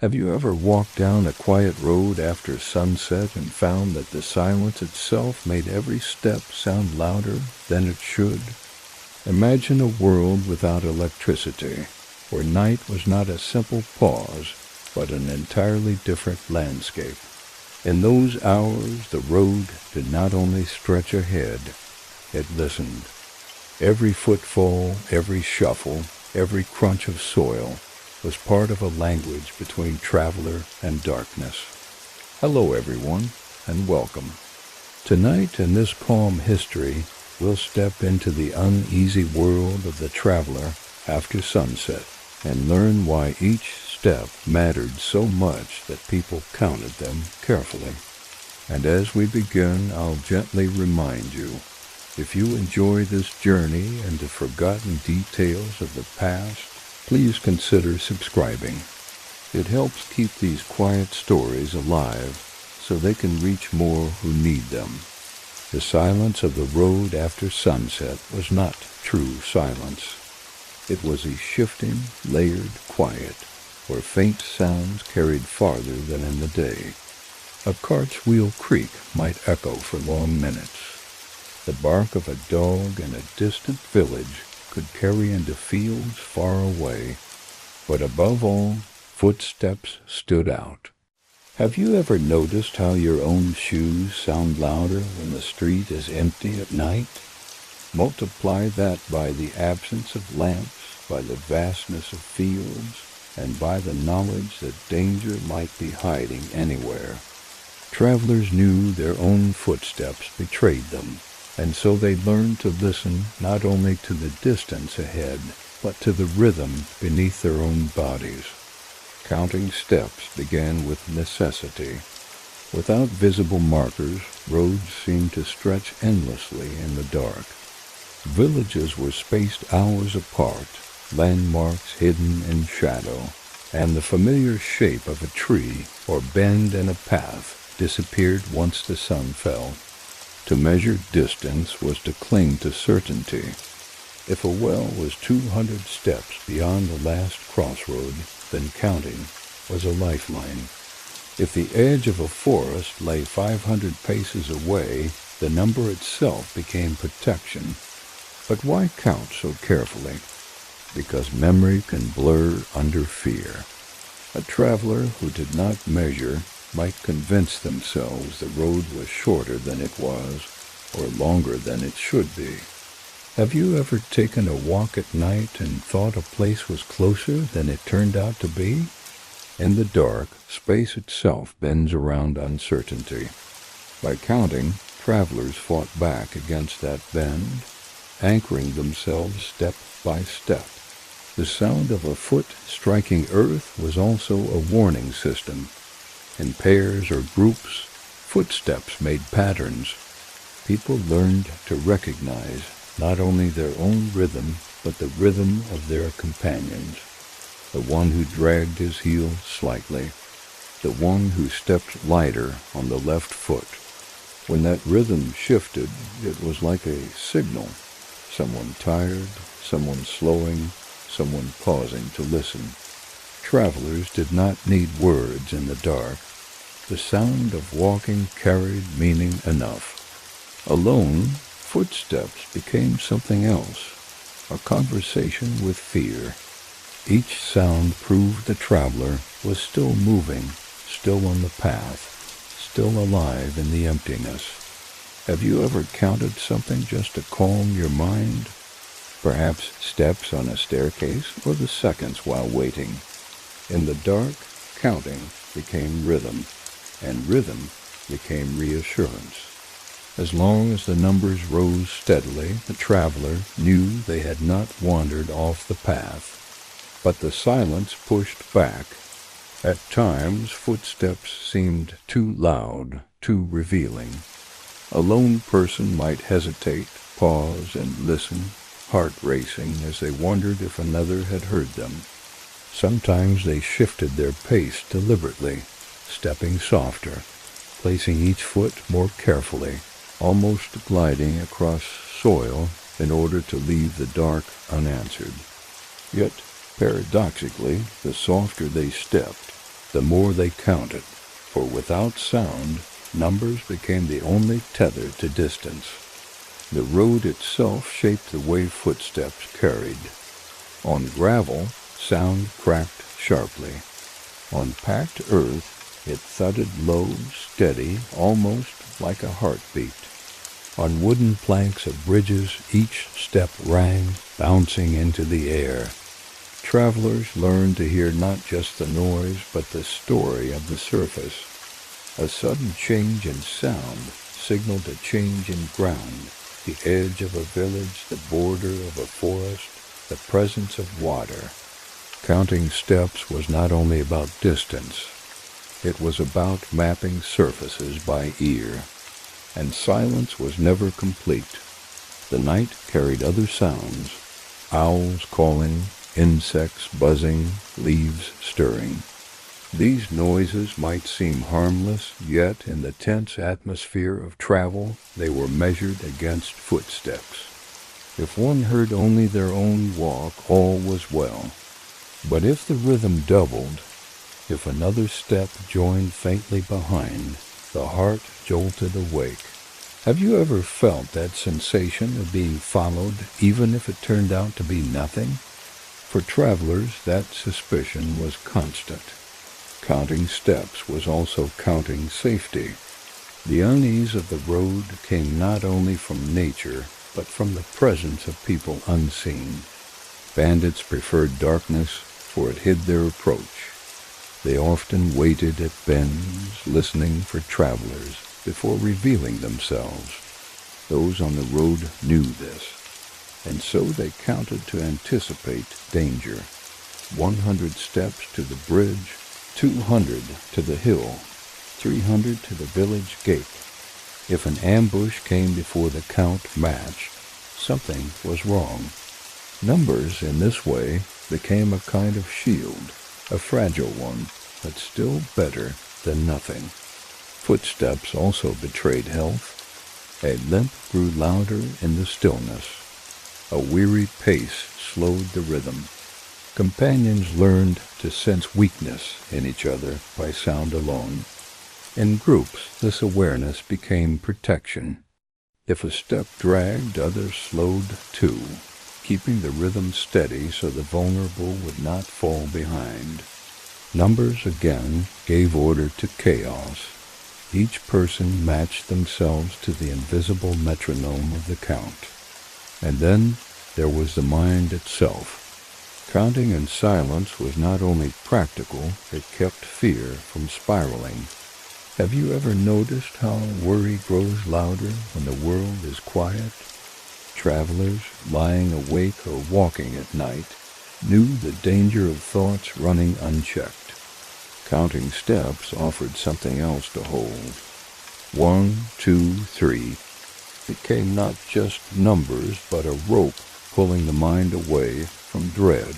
Have you ever walked down a quiet road after sunset and found that the silence itself made every step sound louder than it should? Imagine a world without electricity, where night was not a simple pause, but an entirely different landscape. In those hours, the road did not only stretch ahead, it listened. Every footfall, every shuffle, every crunch of soil was part of a language between traveler and darkness. Hello, everyone, and welcome. Tonight, in this calm history, we'll step into the uneasy world of the traveler after sunset and learn why each step mattered so much that people counted them carefully. And as we begin, I'll gently remind you, if you enjoy this journey into forgotten details of the past, please consider subscribing. It helps keep these quiet stories alive so they can reach more who need them. The silence of the road after sunset was not true silence. It was a shifting, layered quiet where faint sounds carried farther than in the day. A cart's wheel creak might echo for long minutes. The bark of a dog in a distant village could carry into fields far away, but above all, footsteps stood out. Have you ever noticed how your own shoes sound louder when the street is empty at night? Multiply that by the absence of lamps, by the vastness of fields, and by the knowledge that danger might be hiding anywhere. Travelers knew their own footsteps betrayed them, and so they learned to listen not only to the distance ahead, but to the rhythm beneath their own bodies. Counting steps began with necessity. Without visible markers, roads seemed to stretch endlessly in the dark. Villages were spaced hours apart, landmarks hidden in shadow, and the familiar shape of a tree or bend in a path disappeared once the sun fell. To measure distance was to cling to certainty. If a well was 200 steps beyond the last crossroad, then counting was a lifeline. If the edge of a forest lay 500 paces away, the number itself became protection. But why count so carefully? Because memory can blur under fear. A traveler who did not measure might convince themselves the road was shorter than it was, or longer than it should be. Have you ever taken a walk at night and thought a place was closer than it turned out to be? In the dark, space itself bends around uncertainty. By counting, travelers fought back against that bend, anchoring themselves step by step. The sound of a foot striking earth was also a warning system. In pairs or groups, footsteps made patterns. People learned to recognize not only their own rhythm, but the rhythm of their companions. The one who dragged his heel slightly, the one who stepped lighter on the left foot. When that rhythm shifted, it was like a signal. Someone tired, someone slowing, someone pausing to listen. Travelers did not need words in the dark. The sound of walking carried meaning enough. Alone, footsteps became something else, a conversation with fear. Each sound proved the traveler was still moving, still on the path, still alive in the emptiness. Have you ever counted something just to calm your mind? Perhaps steps on a staircase or the seconds while waiting. In the dark, counting became rhythm, and rhythm became reassurance. As long as the numbers rose steadily, the traveler knew they had not wandered off the path. But the silence pushed back. At times, footsteps seemed too loud, too revealing. A lone person might hesitate, pause, and listen, heart racing as they wondered if another had heard them. Sometimes they shifted their pace deliberately, stepping softer, placing each foot more carefully, almost gliding across soil in order to leave the dark unanswered. Yet, paradoxically, the softer they stepped, the more they counted, for without sound, numbers became the only tether to distance. The road itself shaped the way footsteps carried. On gravel, sound cracked sharply. On packed earth, it thudded low, steady, almost like a heartbeat. On wooden planks of bridges, each step rang, bouncing into the air. Travelers learned to hear not just the noise, but the story of the surface. A sudden change in sound signaled a change in ground, the edge of a village, the border of a forest, the presence of water. Counting steps was not only about distance, it was about mapping surfaces by ear. And silence was never complete. The night carried other sounds, owls calling, insects buzzing, leaves stirring. These noises might seem harmless, yet in the tense atmosphere of travel, they were measured against footsteps. If one heard only their own walk, all was well. But if the rhythm doubled, if another step joined faintly behind, the heart jolted awake. Have you ever felt that sensation of being followed, even if it turned out to be nothing? For travelers, that suspicion was constant. Counting steps was also counting safety. The unease of the road came not only from nature, but from the presence of people unseen. Bandits preferred darkness, for it hid their approach. They often waited at bends, listening for travelers, before revealing themselves. Those on the road knew this, and so they counted to anticipate danger. 100 steps to the bridge, 200 to the hill, 300 to the village gate. If an ambush came before the count matched, something was wrong. Numbers, in this way, became a kind of shield, a fragile one, but still better than nothing. Footsteps also betrayed health. A limp grew louder in the stillness. A weary pace slowed the rhythm. Companions learned to sense weakness in each other by sound alone. In groups, this awareness became protection. If a step dragged, others slowed too, keeping the rhythm steady so the vulnerable would not fall behind. Numbers again gave order to chaos. Each person matched themselves to the invisible metronome of the count. And then there was the mind itself. Counting in silence was not only practical, it kept fear from spiraling. Have you ever noticed how worry grows louder when the world is quiet? Travelers, lying awake or walking at night, knew the danger of thoughts running unchecked. Counting steps offered something else to hold. 1, 2, 3 became not just numbers, but a rope pulling the mind away from dread.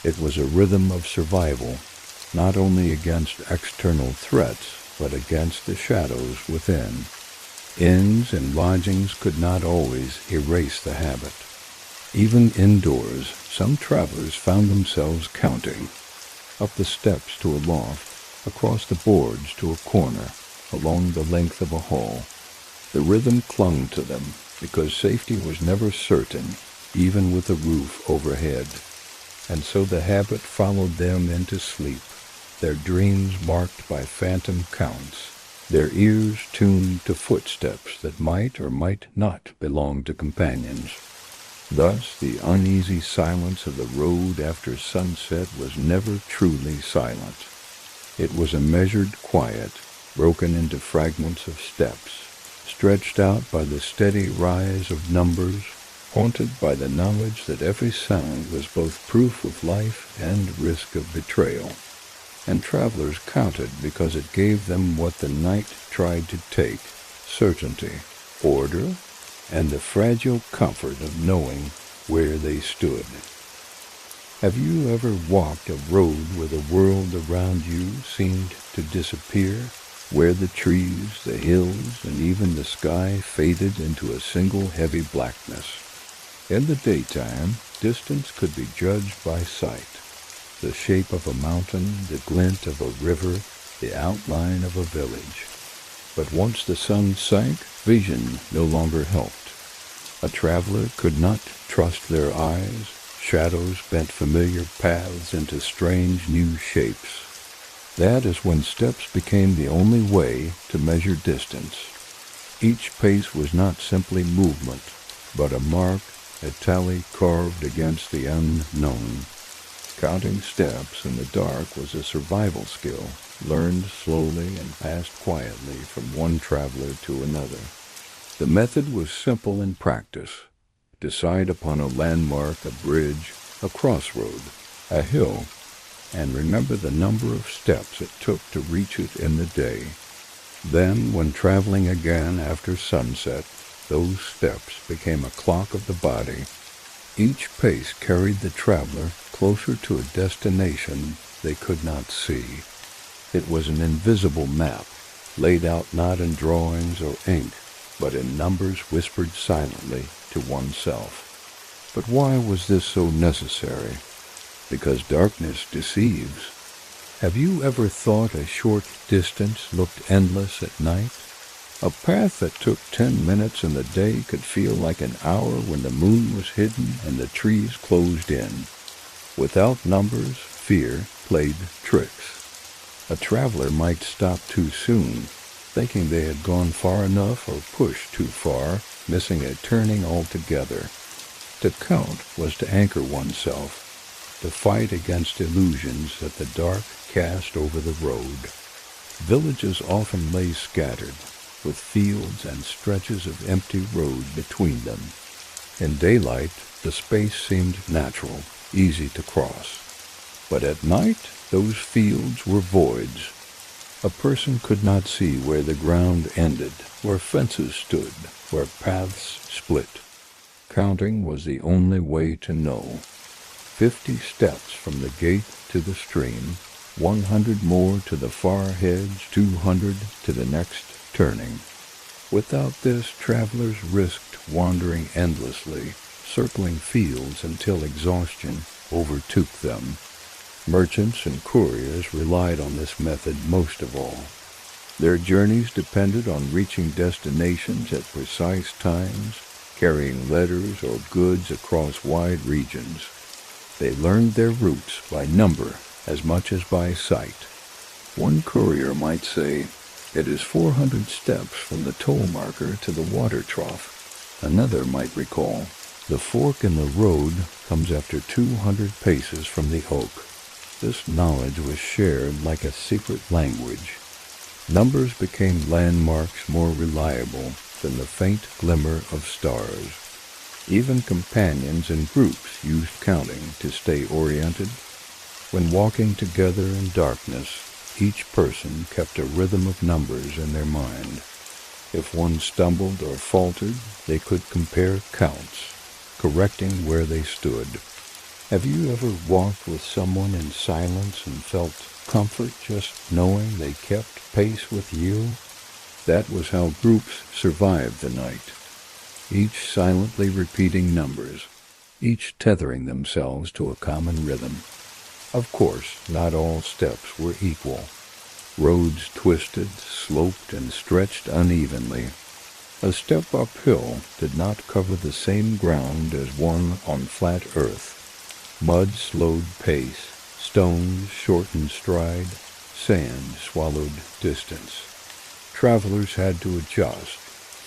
It was a rhythm of survival, not only against external threats, but against the shadows within. Inns and lodgings could not always erase the habit. Even indoors, some travelers found themselves counting. Up the steps to a loft, across the boards to a corner, along the length of a hall. The rhythm clung to them, because safety was never certain, even with a roof overhead. And so the habit followed them into sleep, their dreams marked by phantom counts, their ears tuned to footsteps that might or might not belong to companions. Thus, the uneasy silence of the road after sunset was never truly silent. It was a measured quiet, broken into fragments of steps, stretched out by the steady rise of numbers, haunted by the knowledge that every sound was both proof of life and risk of betrayal. And travelers counted because it gave them what the night tried to take: certainty, order, and the fragile comfort of knowing where they stood. Have you ever walked a road where the world around you seemed to disappear, where the trees, the hills, and even the sky faded into a single heavy blackness? In the daytime, distance could be judged by sight. the shape of a mountain, the glint of a river, the outline of a village. But once the sun sank, vision no longer helped. A traveler could not trust their eyes. Shadows bent familiar paths into strange new shapes. That is when steps became the only way to measure distance. Each pace was not simply movement, but a mark, a tally carved against the unknown. Counting steps in the dark was a survival skill, learned slowly and passed quietly from one traveler to another. The method was simple in practice. Decide upon a landmark, a bridge, a crossroad, a hill, and remember the number of steps it took to reach it in the day. Then, when traveling again after sunset, those steps became a clock of the body. Each pace carried the traveler closer to a destination they could not see. It was an invisible map, laid out not in drawings or ink, but in numbers whispered silently to oneself. But why was this so necessary? Because darkness deceives. Have you ever thought a short distance looked endless at night? A path that took 10 minutes in the day could feel like an hour when the moon was hidden and the trees closed in. Without numbers, fear played tricks. A traveler might stop too soon, thinking they had gone far enough or pushed too far, missing a turning altogether. To count was to anchor oneself, to fight against illusions that the dark cast over the road. Villages often lay scattered, with fields and stretches of empty road between them. In daylight, the space seemed natural, easy to cross. But at night, those fields were voids. A person could not see where the ground ended, where fences stood, where paths split. Counting was the only way to know. 50 steps from the gate to the stream, 100 more to the far hedge, 200 to the next turning. Without this, travelers risked wandering endlessly, circling fields until exhaustion overtook them. Merchants and couriers relied on this method most of all. Their journeys depended on reaching destinations at precise times, carrying letters or goods across wide regions. They learned their routes by number as much as by sight. One courier might say, "It is 400 steps from the toll marker to the water trough." Another might recall, "The fork in the road comes after 200 paces from the oak." This knowledge was shared like a secret language. Numbers became landmarks more reliable than the faint glimmer of stars. Even companions in groups used counting to stay oriented. When walking together in darkness, each person kept a rhythm of numbers in their mind. If one stumbled or faltered, they could compare counts, correcting where they stood. Have you ever walked with someone in silence and felt comfort just knowing they kept pace with you? That was how groups survived the night, each silently repeating numbers, each tethering themselves to a common rhythm. Of course, not all steps were equal. Roads twisted, sloped, and stretched unevenly. A step uphill did not cover the same ground as one on flat earth. Mud slowed pace, stones shortened stride, sand swallowed distance. Travelers had to adjust,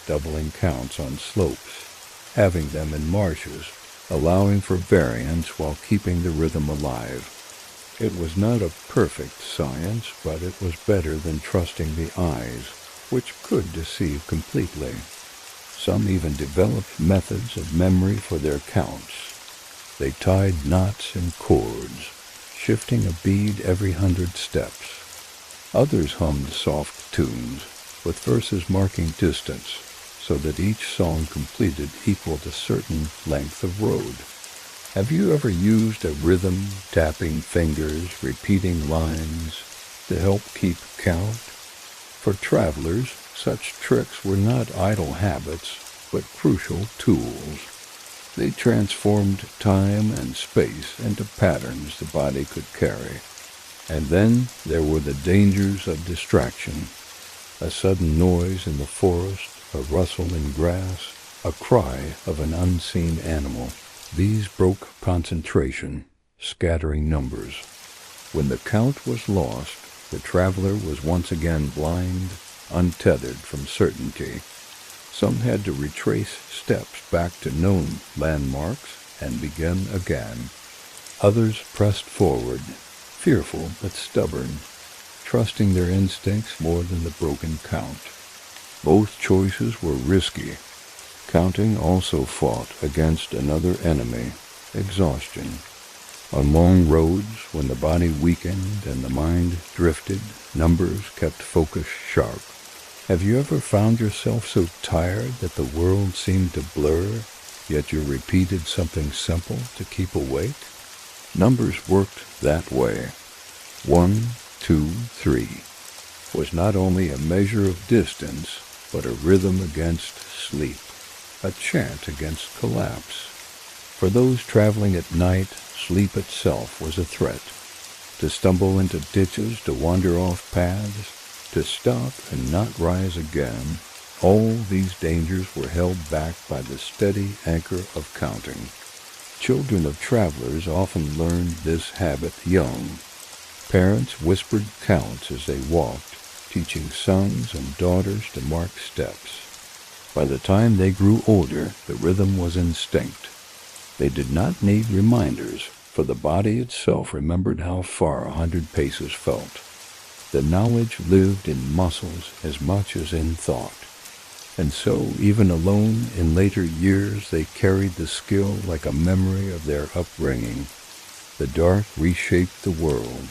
doubling counts on slopes, having them in marshes, allowing for variance while keeping the rhythm alive. It was not a perfect science, but it was better than trusting the eyes, which could deceive completely. Some even developed methods of memory for their counts. They tied knots in cords, shifting a bead every 100 steps. Others hummed soft tunes, with verses marking distance, so that each song completed equaled a certain length of road. Have you ever used a rhythm, tapping fingers, repeating lines, to help keep count? For travelers, such tricks were not idle habits, but crucial tools. They transformed time and space into patterns the body could carry. And then there were the dangers of distraction. A sudden noise in the forest, a rustle in grass, a cry of an unseen animal. These broke concentration, scattering numbers. When the count was lost, the traveler was once again blind, untethered from certainty. Some had to retrace steps back to known landmarks and begin again. Others pressed forward, fearful but stubborn, trusting their instincts more than the broken count. Both choices were risky. Counting also fought against another enemy, exhaustion. On long roads, when the body weakened and the mind drifted, numbers kept focus sharp. Have you ever found yourself so tired that the world seemed to blur, yet you repeated something simple to keep awake? Numbers worked that way. 1, 2, 3 was not only a measure of distance, but a rhythm against sleep, a chant against collapse. For those traveling at night, sleep itself was a threat. To stumble into ditches, to wander off paths, to stop and not rise again, all these dangers were held back by the steady anchor of counting. Children of travelers often learned this habit young. Parents whispered counts as they walked, teaching sons and daughters to mark steps. By the time they grew older, the rhythm was instinct. They did not need reminders, for the body itself remembered how far 100 paces felt. The knowledge lived in muscles as much as in thought. And so, even alone in later years, they carried the skill like a memory of their upbringing. The dark reshaped the world,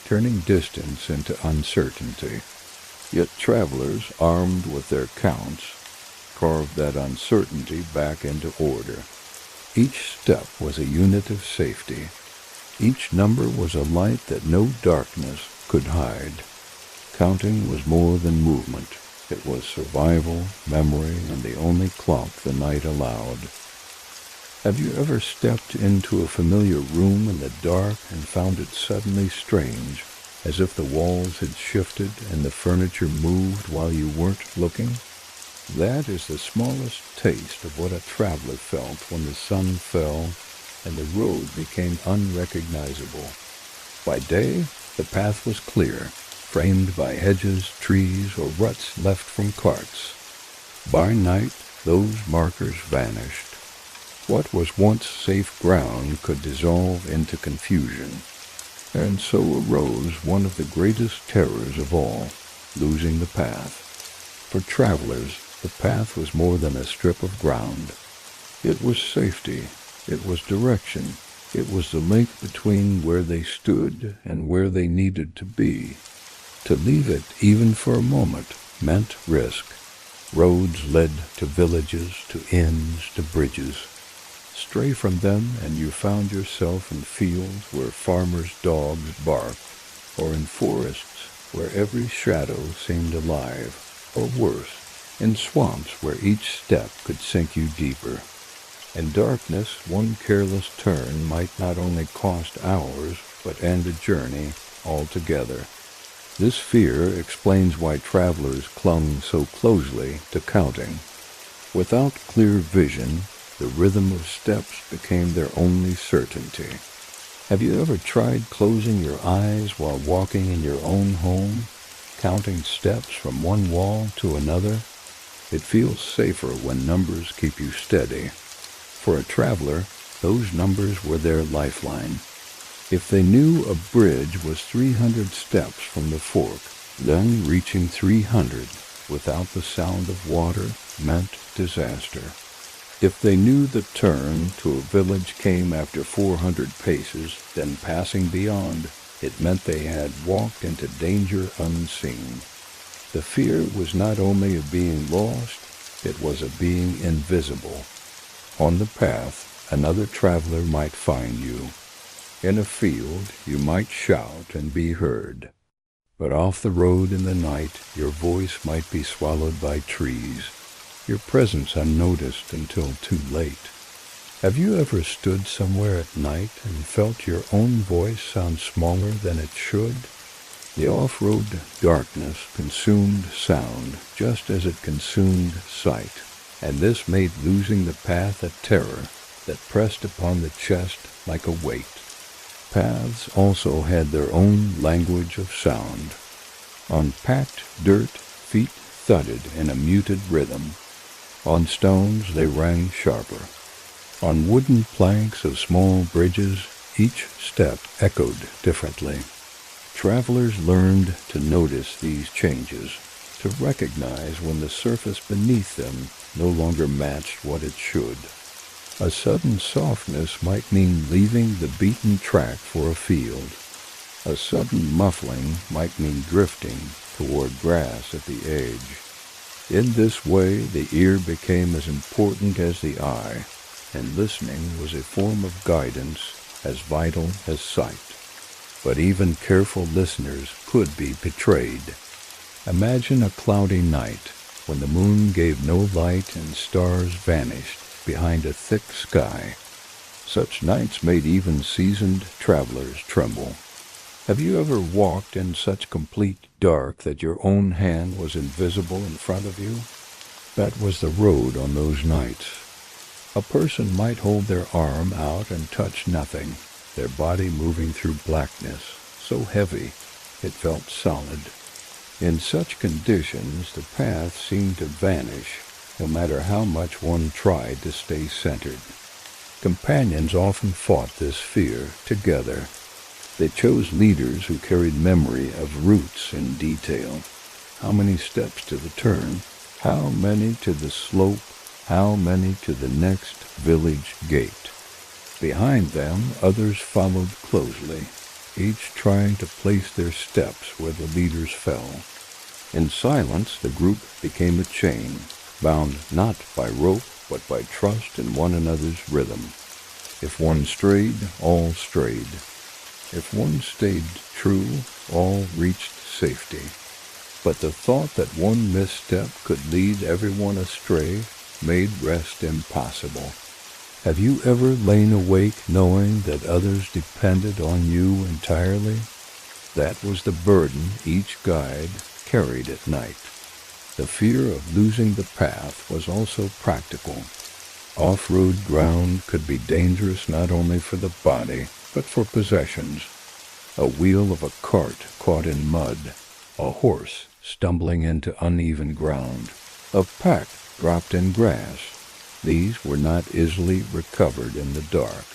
turning distance into uncertainty. Yet travelers, armed with their counts, carved that uncertainty back into order. Each step was a unit of safety. Each number was a light that no darkness could hide. Counting was more than movement. It was survival, memory, and the only clock the night allowed. Have you ever stepped into a familiar room in the dark and found it suddenly strange, as if the walls had shifted and the furniture moved while you weren't looking? That is the smallest taste of what a traveler felt when the sun fell and the road became unrecognizable. By day, the path was clear, framed by hedges, trees, or ruts left from carts. By night, those markers vanished. What was once safe ground could dissolve into confusion. And so arose one of the greatest terrors of all, losing the path. For travelers, the path was more than a strip of ground. It was safety. It was direction. It was the link between where they stood and where they needed to be. To leave it, even for a moment, meant risk. Roads led to villages, to inns, to bridges. Stray from them, and you found yourself in fields where farmers' dogs barked, or in forests where every shadow seemed alive, or worse, in swamps where each step could sink you deeper. In darkness, one careless turn might not only cost hours, but end a journey altogether. This fear explains why travelers clung so closely to counting. Without clear vision, the rhythm of steps became their only certainty. Have you ever tried closing your eyes while walking in your own home, counting steps from one wall to another? It feels safer when numbers keep you steady. For a traveler, those numbers were their lifeline. If they knew a bridge was 300 steps from the fork, then reaching 300 without the sound of water meant disaster. If they knew the turn to a village came after 400 paces, then passing beyond, it meant they had walked into danger unseen. The fear was not only of being lost, it was of being invisible. On the path, another traveler might find you. In a field, you might shout and be heard. But off the road in the night, your voice might be swallowed by trees, your presence unnoticed until too late. Have you ever stood somewhere at night and felt your own voice sound smaller than it should? The off-road darkness consumed sound just as it consumed sight, and this made losing the path a terror that pressed upon the chest like a weight. Paths also had their own language of sound. On packed dirt, feet thudded in a muted rhythm. On stones they rang sharper. On wooden planks of small bridges, each step echoed differently. Travelers learned to notice these changes, to recognize when the surface beneath them no longer matched what it should. A sudden softness might mean leaving the beaten track for a field. A sudden muffling might mean drifting toward grass at the edge. In this way, the ear became as important as the eye, and listening was a form of guidance as vital as sight. But even careful listeners could be betrayed. Imagine a cloudy night when the moon gave no light and stars vanished behind a thick sky. Such nights made even seasoned travelers tremble. Have you ever walked in such complete dark that your own hand was invisible in front of you? That was the road on those nights. A person might hold their arm out and touch nothing, their body moving through blackness, so heavy it felt solid. In such conditions, the path seemed to vanish, no matter how much one tried to stay centered. Companions often fought this fear together. They chose leaders who carried memory of routes in detail. How many steps to the turn? How many to the slope? How many to the next village gate? Behind them, others followed closely, each trying to place their steps where the leaders fell. In silence, the group became a chain, bound not by rope, but by trust in one another's rhythm. If one strayed, all strayed. If one stayed true, all reached safety. But the thought that one misstep could lead everyone astray made rest impossible. Have you ever lain awake knowing that others depended on you entirely? That was the burden each guide carried at night. The fear of losing the path was also practical. Off-road ground could be dangerous not only for the body, but for possessions. A wheel of a cart caught in mud, a horse stumbling into uneven ground, a pack dropped in grass. These were not easily recovered in the dark.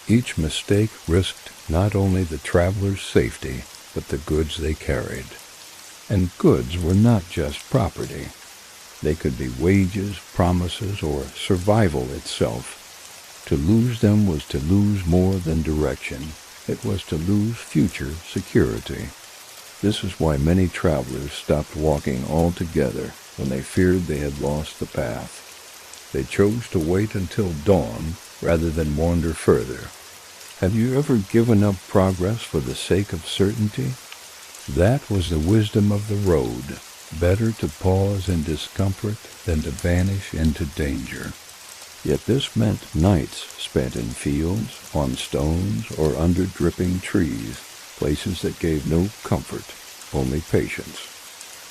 Each mistake risked not only the traveler's safety, but the goods they carried. And goods were not just property. They could be wages, promises, or survival itself. To lose them was to lose more than direction. It was to lose future security. This is why many travelers stopped walking altogether when they feared they had lost the path. They chose to wait until dawn rather than wander further. Have you ever given up progress for the sake of certainty? That was the wisdom of the road. Better to pause in discomfort than to vanish into danger. Yet this meant nights spent in fields, on stones, or under dripping trees, places that gave no comfort, only patience.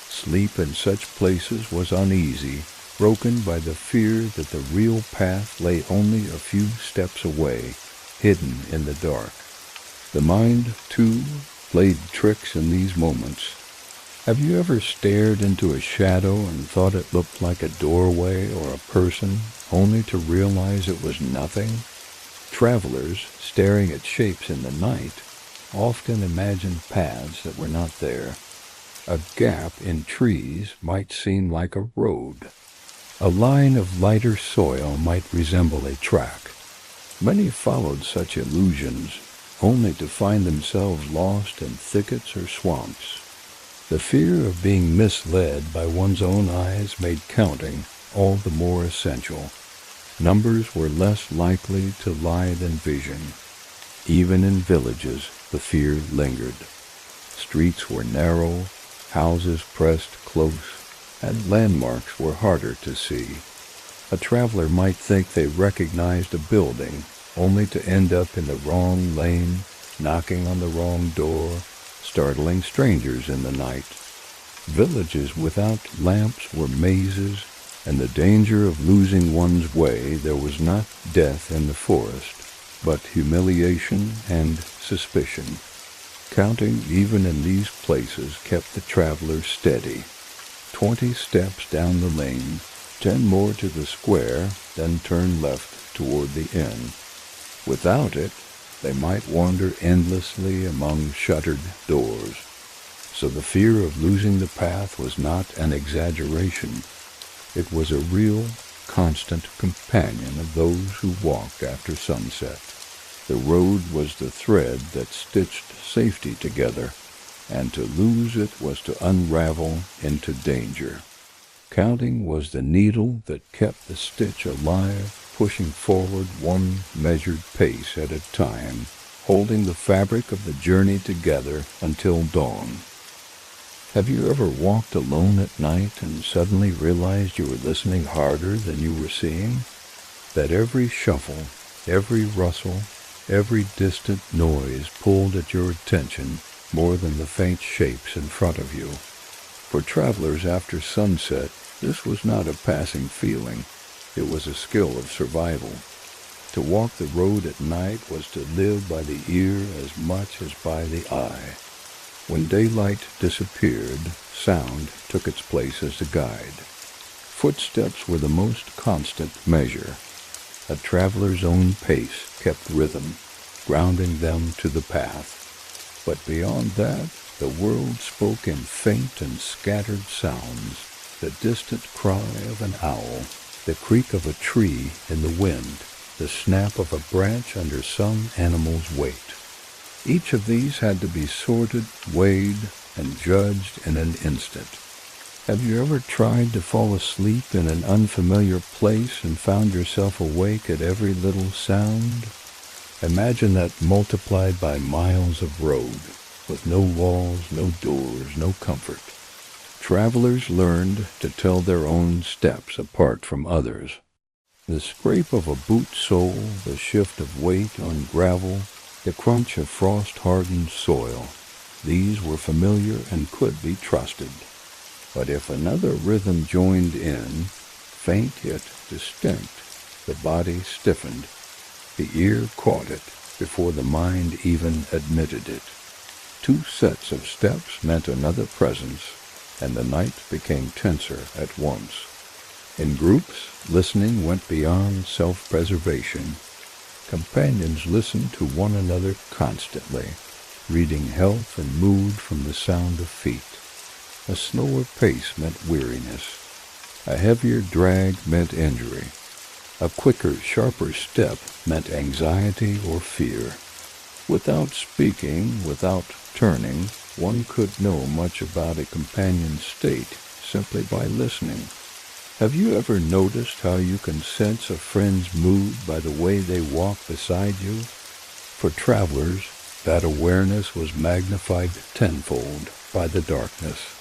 Sleep in such places was uneasy, broken by the fear that the real path lay only a few steps away, hidden in the dark. The mind, too, played tricks in these moments. Have you ever stared into a shadow and thought it looked like a doorway or a person, only to realize it was nothing? Travelers, staring at shapes in the night, often imagined paths that were not there. A gap in trees might seem like a road. A line of lighter soil might resemble a track. Many followed such illusions, only to find themselves lost in thickets or swamps. The fear of being misled by one's own eyes made counting all the more essential. Numbers were less likely to lie than vision. Even in villages, the fear lingered. Streets were narrow, houses pressed close, and landmarks were harder to see. A traveler might think they recognized a building, only to end up in the wrong lane, knocking on the wrong door, startling strangers in the night. Villages without lamps were mazes, and the danger of losing one's way. There was not death in the forest, but humiliation and suspicion. Counting even in these places kept the traveler steady. 20 steps down the lane, 10 more to the square, then turn left toward the inn. Without it, they might wander endlessly among shuttered doors. So the fear of losing the path was not an exaggeration. It was a real, constant companion of those who walked after sunset. The road was the thread that stitched safety together, and to lose it was to unravel into danger. Counting was the needle that kept the stitch alive, pushing forward one measured pace at a time, holding the fabric of the journey together until dawn. Have you ever walked alone at night and suddenly realized you were listening harder than you were seeing? That every shuffle, every rustle, every distant noise pulled at your attention more than the faint shapes in front of you. For travelers after sunset, this was not a passing feeling. It was a skill of survival. To walk the road at night was to live by the ear as much as by the eye. When daylight disappeared, sound took its place as a guide. Footsteps were the most constant measure. A traveler's own pace kept rhythm, grounding them to the path. But beyond that, the world spoke in faint and scattered sounds, the distant cry of an owl, the creak of a tree in the wind, the snap of a branch under some animal's weight. Each of these had to be sorted, weighed, and judged in an instant. Have you ever tried to fall asleep in an unfamiliar place and found yourself awake at every little sound? Imagine that multiplied by miles of road, with no walls, no doors, no comfort. Travelers learned to tell their own steps apart from others. The scrape of a boot sole, the shift of weight on gravel, the crunch of frost-hardened soil, these were familiar and could be trusted. But if another rhythm joined in, faint yet distinct, the body stiffened. The ear caught it before the mind even admitted it. 2 sets of steps meant another presence, and the night became tenser at once. In groups, listening went beyond self-preservation. Companions listened to one another constantly, reading health and mood from the sound of feet. A slower pace meant weariness. A heavier drag meant injury. A quicker, sharper step meant anxiety or fear. Without speaking, without turning, one could know much about a companion's state simply by listening. Have you ever noticed how you can sense a friend's mood by the way they walk beside you? For travelers, that awareness was magnified tenfold by the darkness.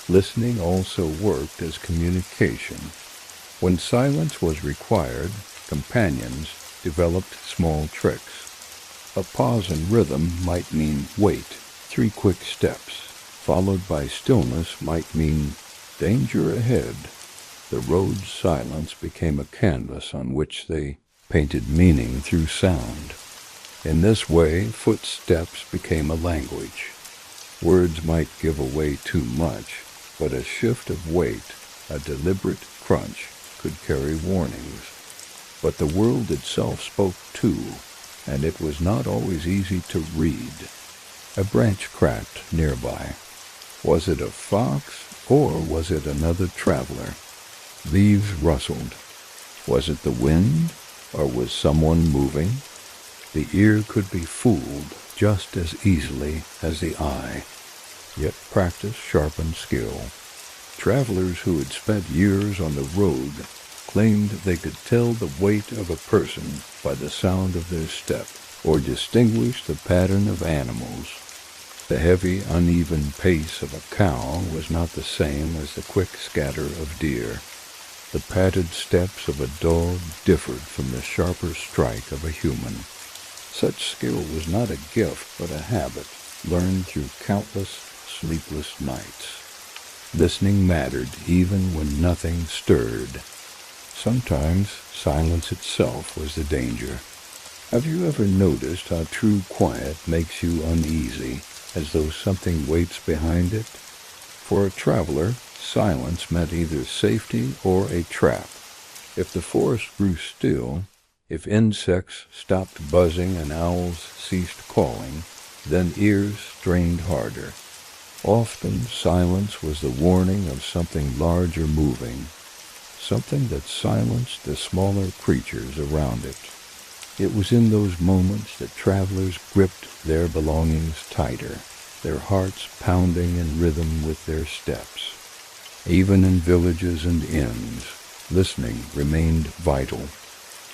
Listening also worked as communication. When silence was required, companions developed small tricks. A pause in rhythm might mean wait, 3 quick steps, followed by stillness might mean danger ahead. The road's silence became a canvas on which they painted meaning through sound. In this way, footsteps became a language. Words might give away too much, but a shift of weight, a deliberate crunch, could carry warnings. But the world itself spoke too, and it was not always easy to read. A branch cracked nearby. Was it a fox, or was it another traveler? Leaves rustled. Was it the wind, or was someone moving? The ear could be fooled just as easily as the eye, yet practice sharpened skill. Travelers who had spent years on the road claimed they could tell the weight of a person by the sound of their step, or distinguish the pattern of animals. The heavy, uneven pace of a cow was not the same as the quick scatter of deer. The padded steps of a dog differed from the sharper strike of a human. Such skill was not a gift, but a habit, learned through countless sleepless nights. Listening mattered even when nothing stirred. Sometimes silence itself was the danger. Have you ever noticed how true quiet makes you uneasy, as though something waits behind it? For a traveler, silence meant either safety or a trap. If the forest grew still, if insects stopped buzzing and owls ceased calling, then ears strained harder. Often silence was the warning of something larger moving, something that silenced the smaller creatures around it. It was in those moments that travelers gripped their belongings tighter, their hearts pounding in rhythm with their steps. Even in villages and inns, listening remained vital.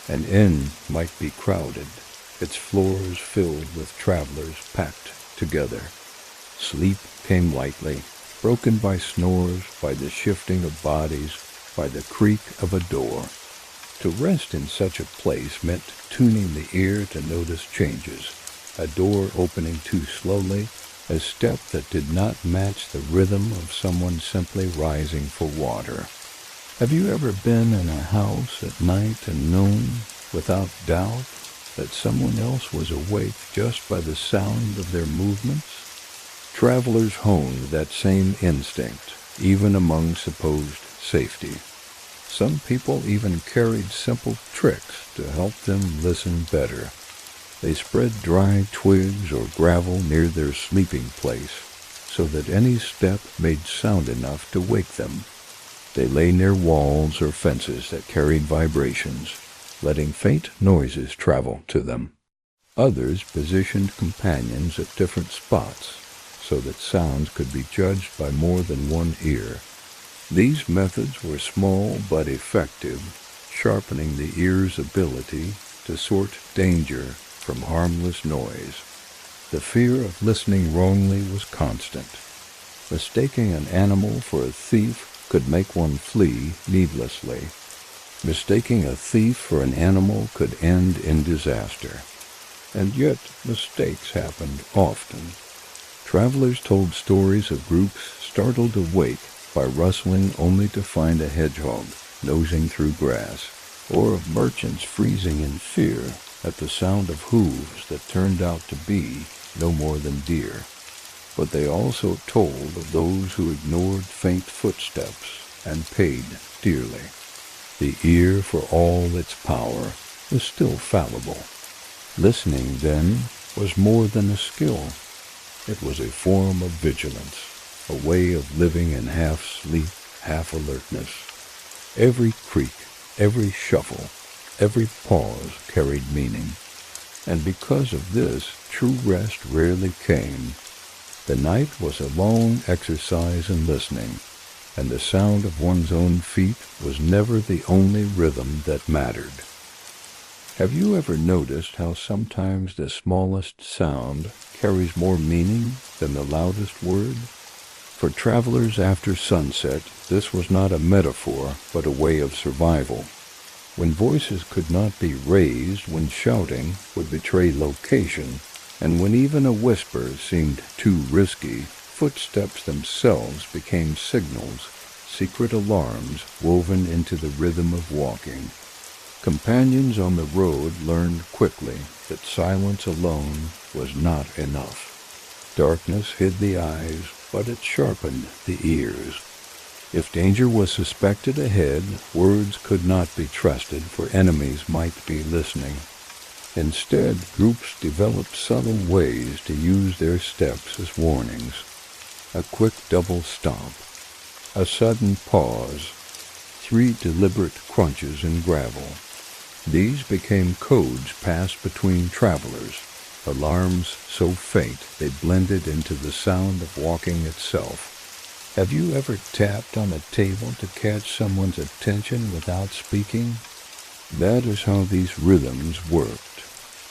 An inn might be crowded, its floors filled with travelers packed together. Sleep came lightly, broken by snores, by the shifting of bodies, by the creak of a door. To rest in such a place meant tuning the ear to notice changes, a door opening too slowly, a step that did not match the rhythm of someone simply rising for water. Have you ever been in a house at night and known, without doubt, that someone else was awake just by the sound of their movements? Travelers honed that same instinct, even among supposed safety. Some people even carried simple tricks to help them listen better. They spread dry twigs or gravel near their sleeping place so that any step made sound enough to wake them. They lay near walls or fences that carried vibrations, letting faint noises travel to them. Others positioned companions at different spots so that sounds could be judged by more than one ear. These methods were small but effective, sharpening the ear's ability to sort danger from harmless noise. The fear of listening wrongly was constant. Mistaking an animal for a thief could make one flee needlessly. Mistaking a thief for an animal could end in disaster. And yet mistakes happened often. Travelers told stories of groups startled awake by rustling only to find a hedgehog nosing through grass, or of merchants freezing in fear at the sound of hooves that turned out to be no more than deer. But they also told of those who ignored faint footsteps and paid dearly. The ear, for all its power, was still fallible. Listening, then, was more than a skill. It was a form of vigilance, a way of living in half-sleep, half-alertness. Every creak, every shuffle, every pause carried meaning. And because of this, true rest rarely came. The night was a long exercise in listening, and the sound of one's own feet was never the only rhythm that mattered. Have you ever noticed how sometimes the smallest sound carries more meaning than the loudest word? For travelers after sunset, this was not a metaphor, but a way of survival. When voices could not be raised, when shouting would betray location, and when even a whisper seemed too risky, footsteps themselves became signals, secret alarms woven into the rhythm of walking. Companions on the road learned quickly that silence alone was not enough. Darkness hid the eyes, but it sharpened the ears. If danger was suspected ahead, words could not be trusted, for enemies might be listening. Instead, groups developed subtle ways to use their steps as warnings. A quick double stomp, a sudden pause, 3 deliberate crunches in gravel. These became codes passed between travelers, alarms so faint they blended into the sound of walking itself. Have you ever tapped on a table to catch someone's attention without speaking? That is how these rhythms worked,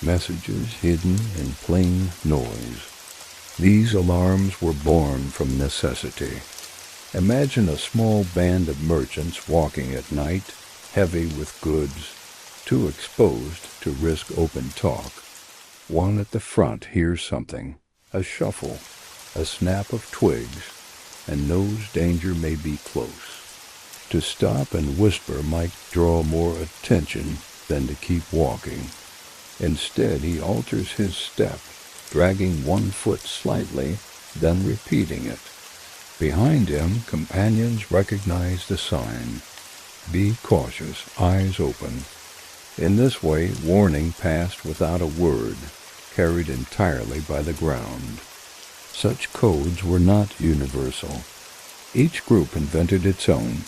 messages hidden in plain noise. These alarms were born from necessity. Imagine a small band of merchants walking at night, heavy with goods, too exposed to risk open talk. One at the front hears something, a shuffle, a snap of twigs, and knows danger may be close. To stop and whisper might draw more attention than to keep walking. Instead, he alters his step, dragging one foot slightly, then repeating it. Behind him, companions recognize the sign. Be cautious, eyes open. In this way, warning passed without a word, carried entirely by the ground. Such codes were not universal. Each group invented its own.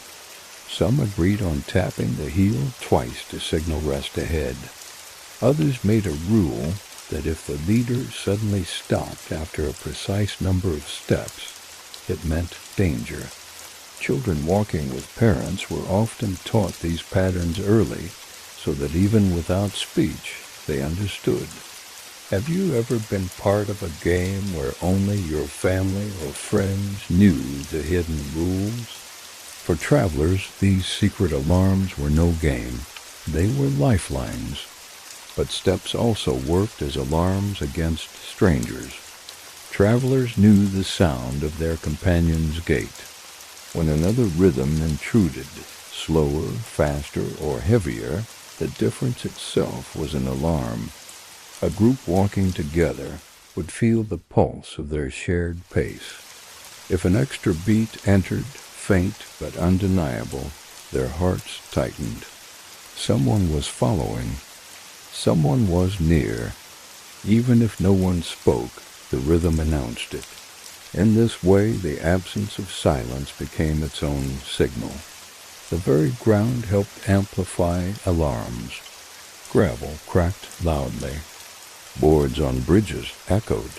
Some agreed on tapping the heel twice to signal rest ahead. Others made a rule that if the leader suddenly stopped after a precise number of steps, it meant danger. Children walking with parents were often taught these patterns early, so that even without speech, they understood. Have you ever been part of a game where only your family or friends knew the hidden rules? For travelers, these secret alarms were no game. They were lifelines. But steps also worked as alarms against strangers. Travelers knew the sound of their companion's gait. When another rhythm intruded, slower, faster, or heavier, the difference itself was an alarm. A group walking together would feel the pulse of their shared pace. If an extra beat entered, faint but undeniable, their hearts tightened. Someone was following. Someone was near. Even if no one spoke, the rhythm announced it. In this way, the absence of silence became its own signal. The very ground helped amplify alarms. Gravel cracked loudly. Boards on bridges echoed.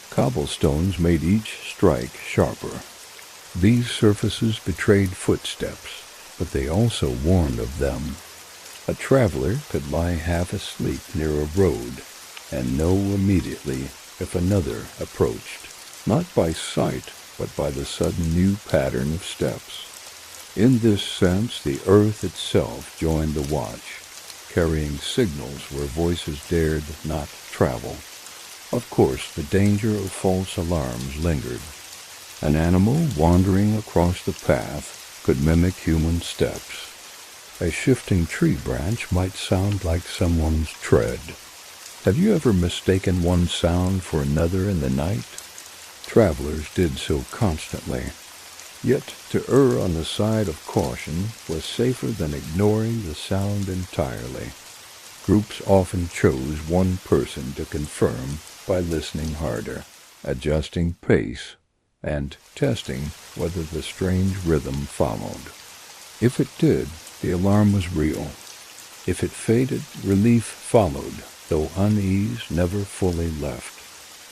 Cobblestones made each strike sharper. These surfaces betrayed footsteps, but they also warned of them. A traveler could lie half asleep near a road and know immediately if another approached, not by sight, but by the sudden new pattern of steps. In this sense, the earth itself joined the watch, carrying signals where voices dared not travel. Of course, the danger of false alarms lingered. An animal wandering across the path could mimic human steps. A shifting tree branch might sound like someone's tread. Have you ever mistaken one sound for another in the night? Travelers did so constantly. Yet to err on the side of caution was safer than ignoring the sound entirely. Groups often chose one person to confirm by listening harder, adjusting pace, and testing whether the strange rhythm followed. If it did, the alarm was real. If it faded, relief followed, though unease never fully left.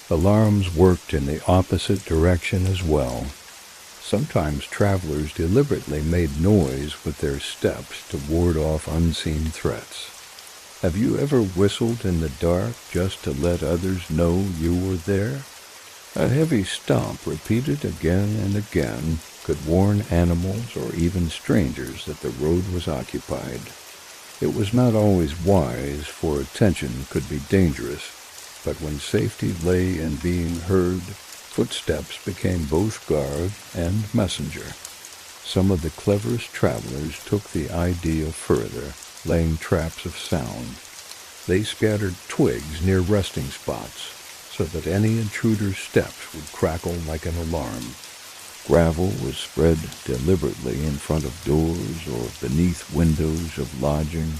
Alarms worked in the opposite direction as well. Sometimes travelers deliberately made noise with their steps to ward off unseen threats. Have you ever whistled in the dark just to let others know you were there? A heavy stomp repeated again and again could warn animals or even strangers that the road was occupied. It was not always wise, for attention could be dangerous, but when safety lay in being heard, footsteps became both guard and messenger. Some of the cleverest travelers took the idea further, laying traps of sound. They scattered twigs near resting spots, so that any intruder's steps would crackle like an alarm. Gravel was spread deliberately in front of doors or beneath windows of lodging.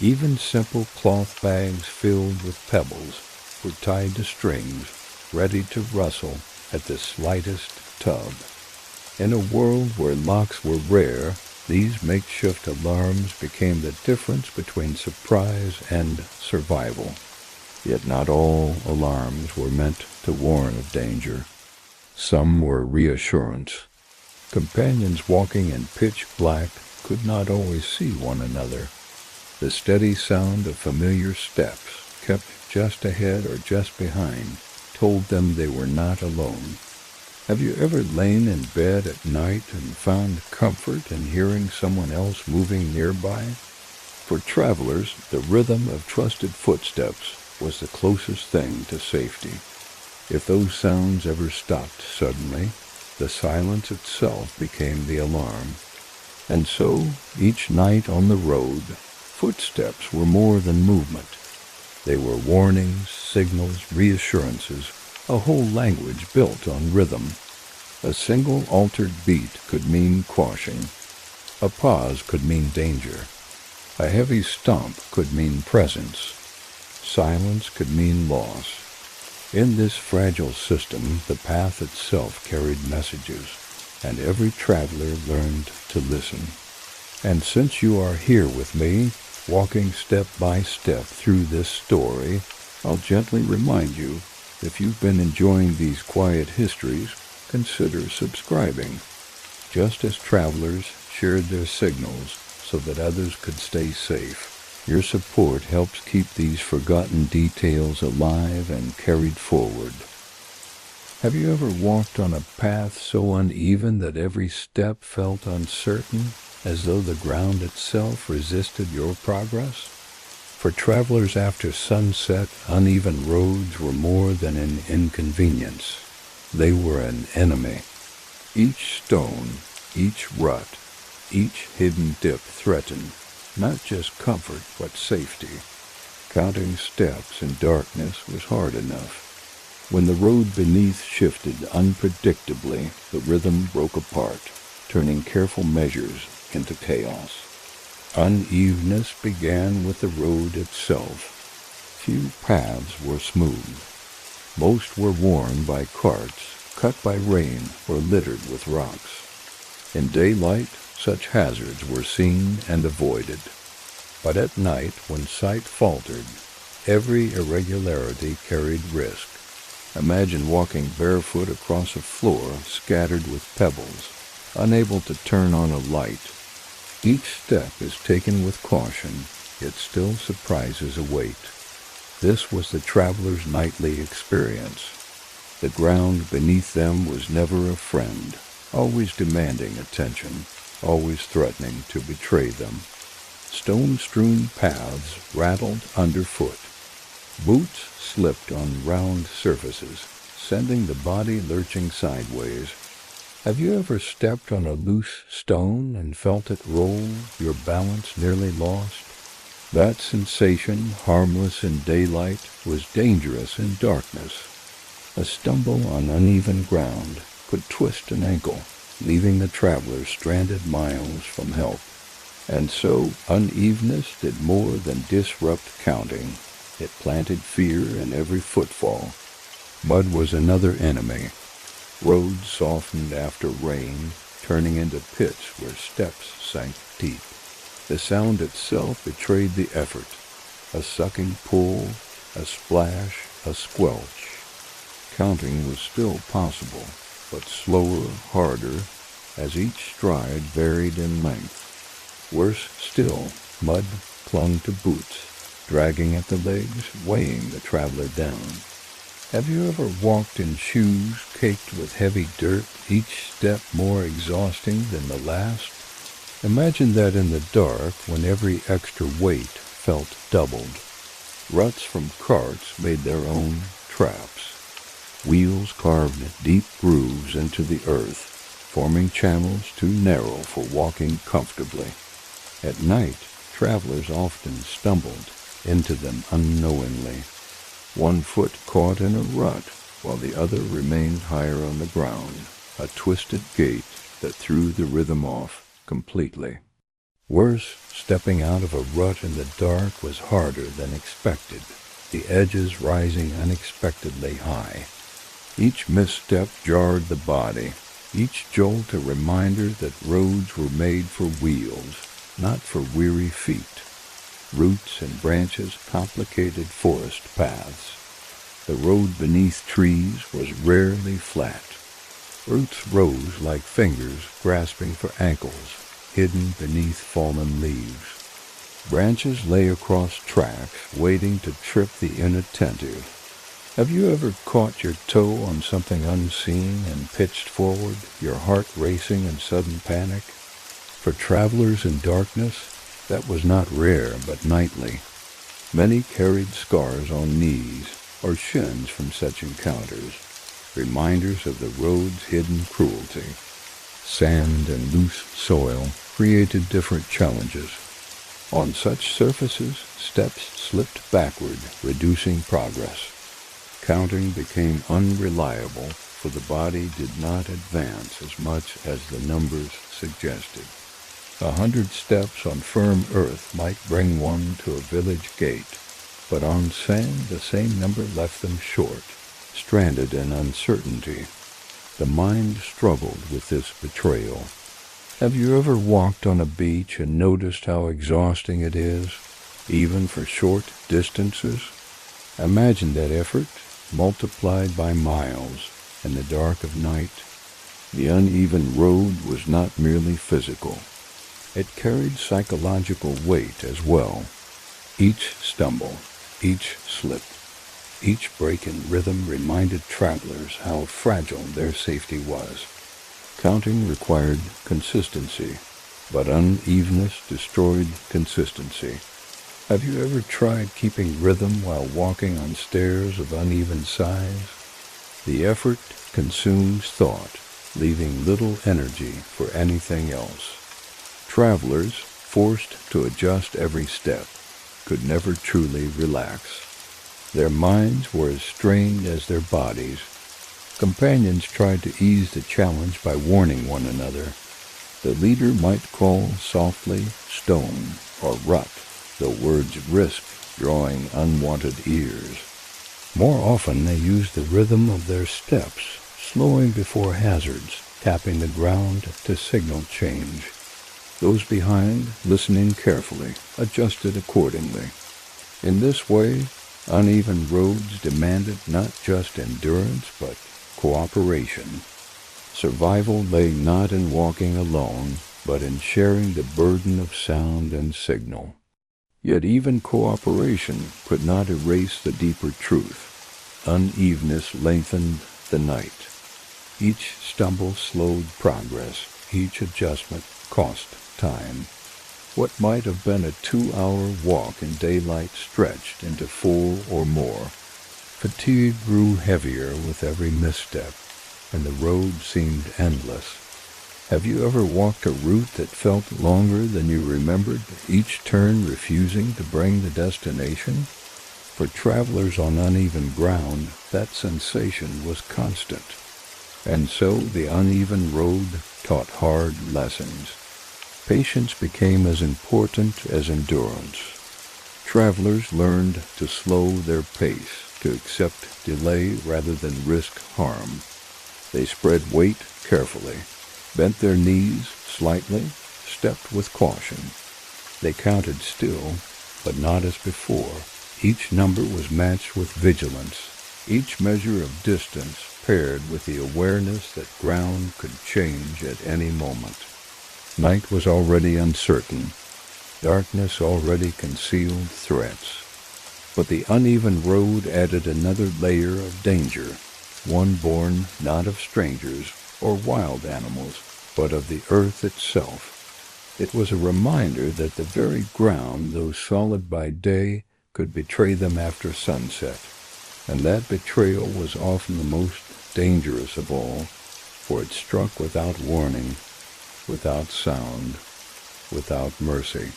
Even simple cloth bags filled with pebbles were tied to strings, ready to rustle at the slightest tug. In a world where locks were rare, these makeshift alarms became the difference between surprise and survival. Yet not all alarms were meant to warn of danger. Some were reassurance. Companions walking in pitch black could not always see one another. The steady sound of familiar steps, kept just ahead or just behind, told them they were not alone. Have you ever lain in bed at night and found comfort in hearing someone else moving nearby? For travelers, the rhythm of trusted footsteps was the closest thing to safety. If those sounds ever stopped suddenly, the silence itself became the alarm. And so, each night on the road, footsteps were more than movement. They were warnings, signals, reassurances, a whole language built on rhythm. A single altered beat could mean caution. A pause could mean danger. A heavy stomp could mean presence. Silence could mean loss. In this fragile system, the path itself carried messages, and every traveler learned to listen. And since you are here with me, walking step by step through this story, I'll gently remind you, if you've been enjoying these quiet histories, consider subscribing. Just as travelers shared their signals so that others could stay safe, your support helps keep these forgotten details alive and carried forward. Have you ever walked on a path so uneven that every step felt uncertain, as though the ground itself resisted your progress? For travelers after sunset, uneven roads were more than an inconvenience. They were an enemy. Each stone, each rut, each hidden dip threatened not just comfort but safety. Counting steps in darkness was hard enough. When the road beneath shifted unpredictably, the rhythm broke apart, turning careful measures into chaos. Unevenness began with the road itself. Few paths were smooth. Most were worn by carts, cut by rain, or littered with rocks. In daylight, such hazards were seen and avoided. But at night, when sight faltered, every irregularity carried risk. Imagine walking barefoot across a floor scattered with pebbles, unable to turn on a light. Each step is taken with caution, yet still surprises await. This was the traveler's nightly experience. The ground beneath them was never a friend, always demanding attention, always threatening to betray them. Stone-strewn paths rattled underfoot. Boots slipped on round surfaces, sending the body lurching sideways. Have you ever stepped on a loose stone and felt it roll, your balance nearly lost? That sensation, harmless in daylight, was dangerous in darkness. A stumble on uneven ground could twist an ankle, leaving the traveler stranded miles from help. And so unevenness did more than disrupt counting. It planted fear in every footfall. Mud was another enemy. Roads softened after rain, turning into pits where steps sank deep. The sound itself betrayed the effort. A sucking pull, a splash, a squelch. Counting was still possible, but slower, harder, as each stride varied in length. Worse still, mud clung to boots, dragging at the legs, weighing the traveler down. Have you ever walked in shoes caked with heavy dirt, each step more exhausting than the last? Imagine that in the dark, when every extra weight felt doubled. Ruts from carts made their own traps. Wheels carved deep grooves into the earth, forming channels too narrow for walking comfortably. At night, travelers often stumbled into them unknowingly. One foot caught in a rut, while the other remained higher on the ground, a twisted gait that threw the rhythm off completely. Worse, stepping out of a rut in the dark was harder than expected, the edges rising unexpectedly high. Each misstep jarred the body, each jolt a reminder that roads were made for wheels, not for weary feet. Roots and branches complicated forest paths. The road beneath trees was rarely flat. Roots rose like fingers grasping for ankles, hidden beneath fallen leaves. Branches lay across tracks, waiting to trip the inattentive. Have you ever caught your toe on something unseen and pitched forward, your heart racing in sudden panic? For travelers in darkness, that was not rare but nightly. Many carried scars on knees or shins from such encounters, reminders of the road's hidden cruelty. Sand and loose soil created different challenges. On such surfaces, steps slipped backward, reducing progress. Counting became unreliable, for the body did not advance as much as the numbers suggested. 100 steps on firm earth might bring one to a village gate, but on sand the same number left them short, stranded in uncertainty. The mind struggled with this betrayal. Have you ever walked on a beach and noticed how exhausting it is, even for short distances? Imagine that effort multiplied by miles in the dark of night. The uneven road was not merely physical. It carried psychological weight as well. Each stumble, each slip, each break in rhythm reminded travelers how fragile their safety was. Counting required consistency, but unevenness destroyed consistency. Have you ever tried keeping rhythm while walking on stairs of uneven size? The effort consumes thought, leaving little energy for anything else. Travelers, forced to adjust every step, could never truly relax. Their minds were as strained as their bodies. Companions tried to ease the challenge by warning one another. The leader might call softly, "Stone," or "Rut," though words risked drawing unwanted ears. More often they used the rhythm of their steps, slowing before hazards, tapping the ground to signal change. Those behind, listening carefully, adjusted accordingly. In this way, uneven roads demanded not just endurance, but cooperation. Survival lay not in walking alone, but in sharing the burden of sound and signal. Yet even cooperation could not erase the deeper truth. Unevenness lengthened the night. Each stumble slowed progress. Each adjustment cost time. What might have been a 2-hour walk in daylight stretched into 4 or more. Fatigue grew heavier with every misstep, and the road seemed endless. Have you ever walked a route that felt longer than you remembered, each turn refusing to bring the destination? For travelers on uneven ground, that sensation was constant. And so the uneven road taught hard lessons. Patience became as important as endurance. Travelers learned to slow their pace, to accept delay rather than risk harm. They spread weight carefully, bent their knees slightly, stepped with caution. They counted still, but not as before. Each number was matched with vigilance, each measure of distance paired with the awareness that ground could change at any moment. Night was already uncertain. Darkness already concealed threats. But the uneven road added another layer of danger, one born not of strangers or wild animals, but of the earth itself. It was a reminder that the very ground, though solid by day, could betray them after sunset. And that betrayal was often the most dangerous of all, for it struck without warning, without sound, without mercy.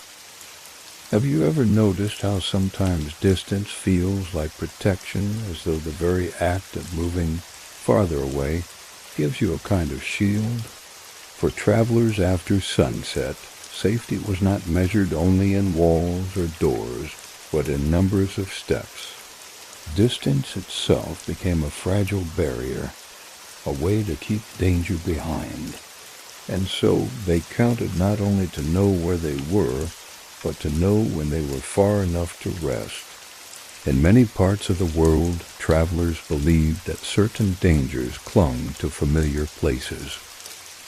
Have you ever noticed how sometimes distance feels like protection, as though the very act of moving farther away gives you a kind of shield? For travelers after sunset, safety was not measured only in walls or doors, but in numbers of steps. Distance itself became a fragile barrier, a way to keep danger behind. And so they counted not only to know where they were, but to know when they were far enough to rest. In many parts of the world, travelers believed that certain dangers clung to familiar places.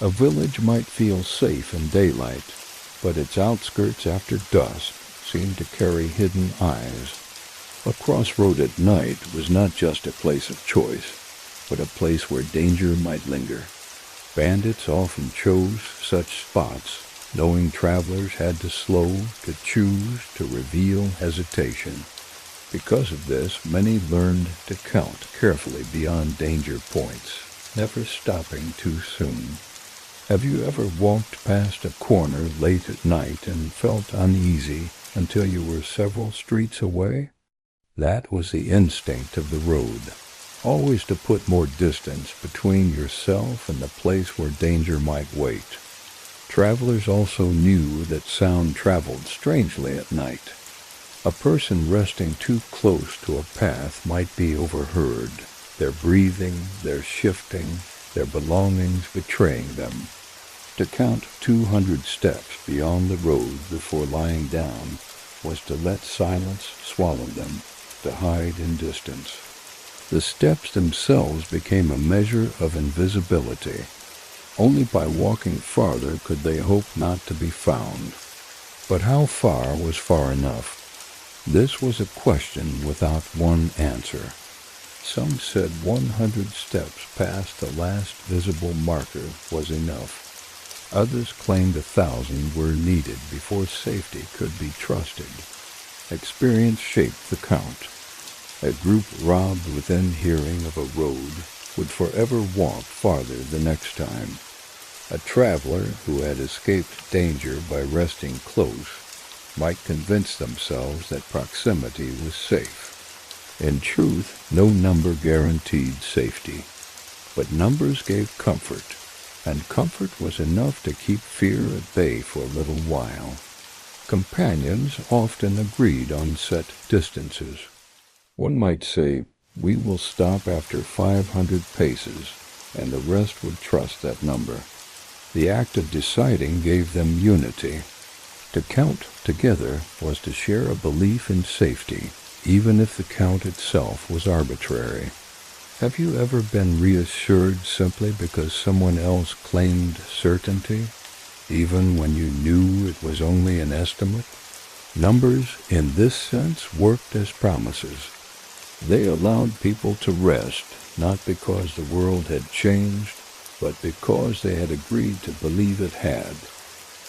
A village might feel safe in daylight, but its outskirts after dusk seemed to carry hidden eyes. A crossroad at night was not just a place of choice, but a place where danger might linger. Bandits often chose such spots, knowing travelers had to slow, to choose, to reveal hesitation. Because of this, many learned to count carefully beyond danger points, never stopping too soon. Have you ever walked past a corner late at night and felt uneasy until you were several streets away? That was the instinct of the road, always to put more distance between yourself and the place where danger might wait. Travelers also knew that sound traveled strangely at night. A person resting too close to a path might be overheard, their breathing, their shifting, their belongings betraying them. To count 200 steps beyond the road before lying down was to let silence swallow them, to hide in distance. The steps themselves became a measure of invisibility. Only by walking farther could they hope not to be found. But how far was far enough? This was a question without one answer. Some said 100 steps past the last visible marker was enough. Others claimed 1,000 were needed before safety could be trusted. Experience shaped the count. A group robbed within hearing of a road would forever walk farther the next time. A traveler who had escaped danger by resting close might convince themselves that proximity was safe. In truth, no number guaranteed safety, but numbers gave comfort, and comfort was enough to keep fear at bay for a little while. Companions often agreed on set distances. One might say, "We will stop after 500 paces," and the rest would trust that number. The act of deciding gave them unity. To count together was to share a belief in safety, even if the count itself was arbitrary. Have you ever been reassured simply because someone else claimed certainty, even when you knew it was only an estimate? Numbers, in this sense, worked as promises. They allowed people to rest, not because the world had changed, but because they had agreed to believe it had.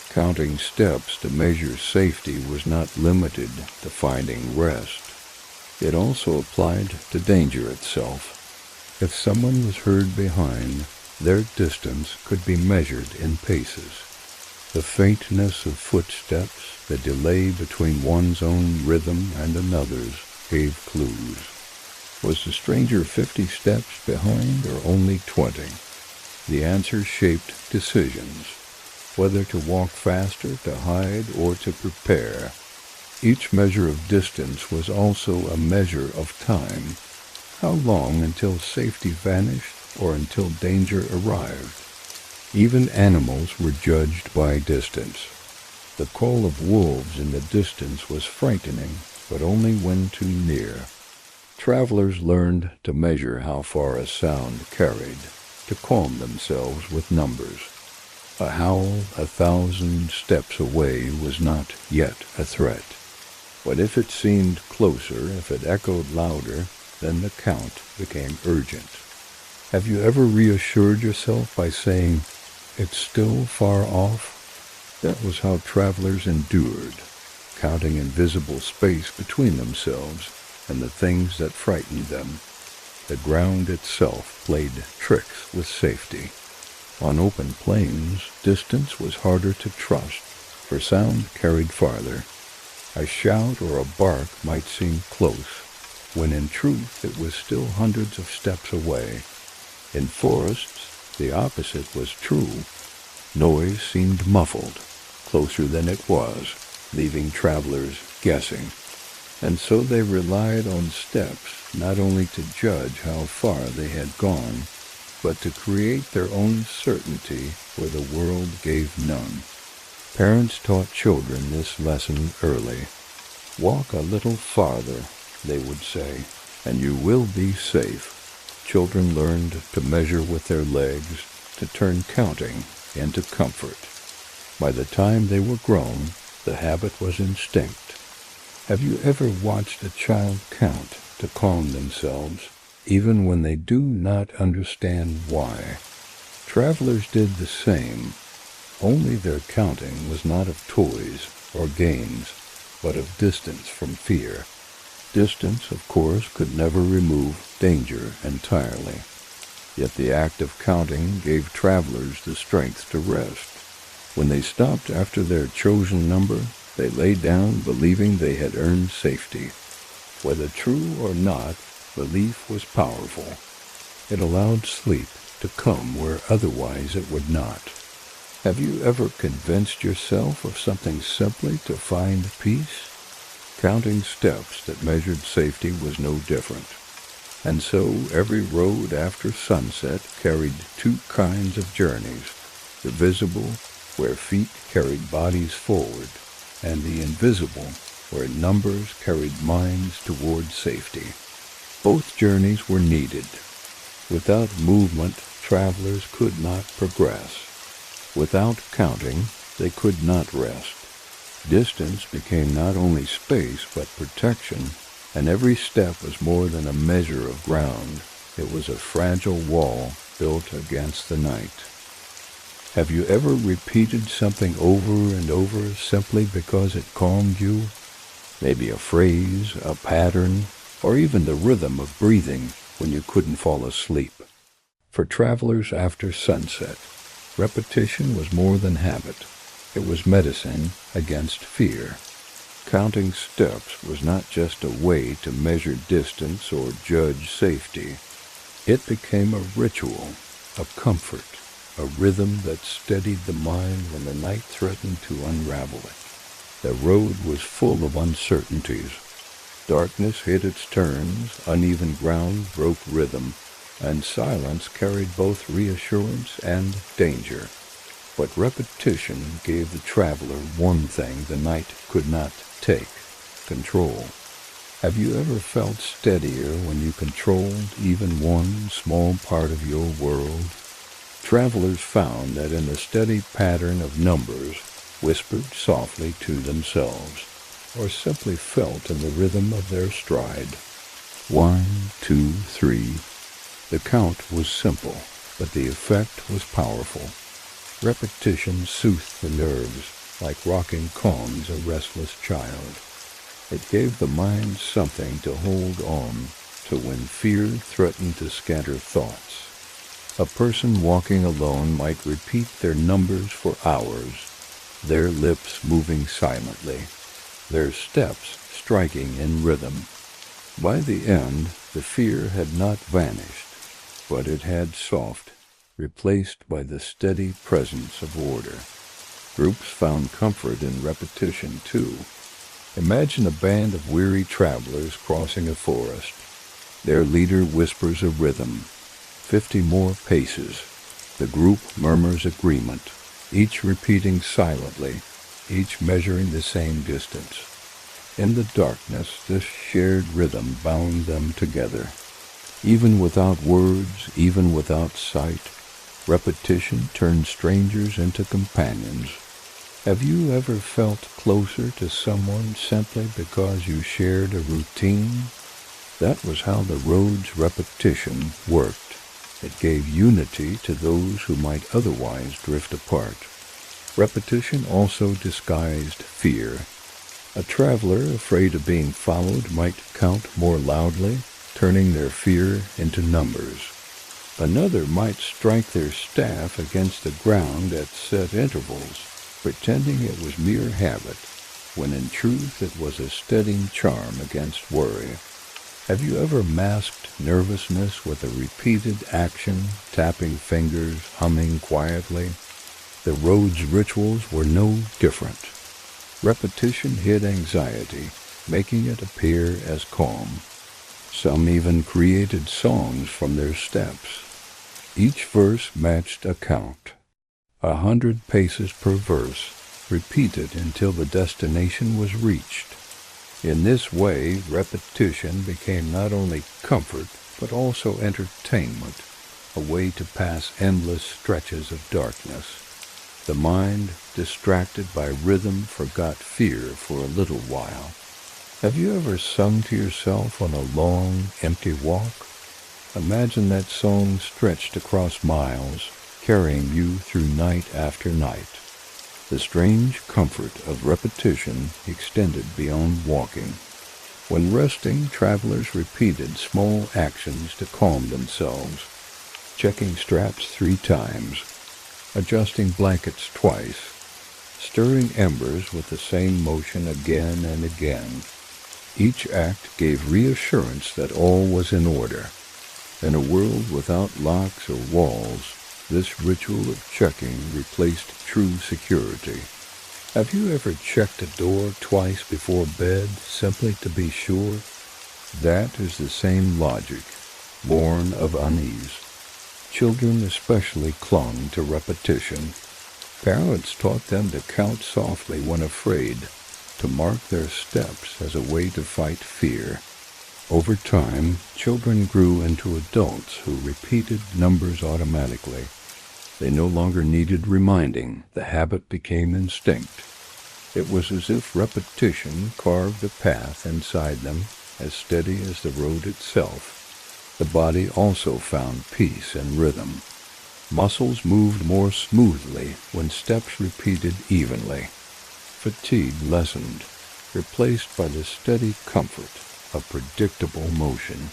Counting steps to measure safety was not limited to finding rest. It also applied to danger itself. If someone was heard behind, their distance could be measured in paces. The faintness of footsteps, the delay between one's own rhythm and another's, gave clues. Was the stranger 50 steps behind or only 20? The answer shaped decisions, whether to walk faster, to hide, or to prepare. Each measure of distance was also a measure of time. How long until safety vanished or until danger arrived? Even animals were judged by distance. The call of wolves in the distance was frightening, but only when too near. Travelers learned to measure how far a sound carried, to calm themselves with numbers. A howl 1,000 steps away was not yet a threat. But if it seemed closer, if it echoed louder, then the count became urgent. Have you ever reassured yourself by saying, "It's still far off"? That was how travelers endured, counting invisible space between themselves and the things that frightened them. The ground itself played tricks with safety. On open plains, distance was harder to trust, for sound carried farther. A shout or a bark might seem close, when in truth it was still hundreds of steps away. In forests, the opposite was true. Noise seemed muffled, closer than it was, leaving travelers guessing. And so they relied on steps not only to judge how far they had gone, but to create their own certainty where the world gave none. Parents taught children this lesson early. "Walk a little farther," they would say, "and you will be safe." Children learned to measure with their legs, to turn counting into comfort. By the time they were grown, the habit was instinct. Have you ever watched a child count to calm themselves, even when they do not understand why? Travelers did the same, only their counting was not of toys or games, but of distance from fear. Distance, of course, could never remove danger entirely. Yet the act of counting gave travelers the strength to rest. When they stopped after their chosen number, they lay down believing they had earned safety. Whether true or not, belief was powerful. It allowed sleep to come where otherwise it would not. Have you ever convinced yourself of something simply to find peace? Counting steps that measured safety was no different. And so every road after sunset carried two kinds of journeys, the visible, where feet carried bodies forward, and the invisible, where numbers carried minds toward safety. Both journeys were needed. Without movement, travelers could not progress. Without counting, they could not rest. Distance became not only space but protection, and every step was more than a measure of ground. It was a fragile wall built against the night. Have you ever repeated something over and over simply because it calmed you? Maybe a phrase, a pattern, or even the rhythm of breathing when you couldn't fall asleep. For travelers after sunset, repetition was more than habit. It was medicine against fear. Counting steps was not just a way to measure distance or judge safety. It became a ritual, a comfort, a rhythm that steadied the mind when the night threatened to unravel it. The road was full of uncertainties. Darkness hid its turns, uneven ground broke rhythm, and silence carried both reassurance and danger. But repetition gave the traveler one thing the night could not take: control. Have you ever felt steadier when you controlled even one small part of your world? Travelers found that in the steady pattern of numbers, whispered softly to themselves, or simply felt in the rhythm of their stride. 1, 2, 3. The count was simple, but the effect was powerful. Repetition soothed the nerves, like rocking calms a restless child. It gave the mind something to hold on to when fear threatened to scatter thoughts. A person walking alone might repeat their numbers for hours, their lips moving silently, their steps striking in rhythm. By the end, the fear had not vanished, but it had softened, replaced by the steady presence of order. Groups found comfort in repetition, too. Imagine a band of weary travelers crossing a forest. Their leader whispers a rhythm. 50 more paces. The group murmurs agreement, each repeating silently, each measuring the same distance. In the darkness, this shared rhythm bound them together. Even without words, even without sight, repetition turned strangers into companions. Have you ever felt closer to someone simply because you shared a routine? That was how the road's repetition worked. It gave unity to those who might otherwise drift apart. Repetition also disguised fear. A traveler afraid of being followed might count more loudly, turning their fear into numbers. Another might strike their staff against the ground at set intervals, pretending it was mere habit, when in truth it was a steadying charm against worry. Have you ever masked nervousness with a repeated action, tapping fingers, humming quietly? The road's rituals were no different. Repetition hid anxiety, making it appear as calm. Some even created songs from their steps. Each verse matched a count. 100 paces per verse, repeated until the destination was reached. In this way, repetition became not only comfort, but also entertainment, a way to pass endless stretches of darkness. The mind, distracted by rhythm, forgot fear for a little while. Have you ever sung to yourself on a long, empty walk? Imagine that song stretched across miles, carrying you through night after night. The strange comfort of repetition extended beyond walking. When resting, travelers repeated small actions to calm themselves, checking straps 3 times, adjusting blankets twice, stirring embers with the same motion again and again. Each act gave reassurance that all was in order. In a world without locks or walls, this ritual of checking replaced true security. Have you ever checked a door twice before bed simply to be sure? That is the same logic, born of unease. Children especially clung to repetition. Parents taught them to count softly when afraid, to mark their steps as a way to fight fear. Over time, children grew into adults who repeated numbers automatically. They no longer needed reminding. The habit became instinct. It was as if repetition carved a path inside them, as steady as the road itself. The body also found peace and rhythm. Muscles moved more smoothly when steps repeated evenly. Fatigue lessened, replaced by the steady comfort of predictable motion.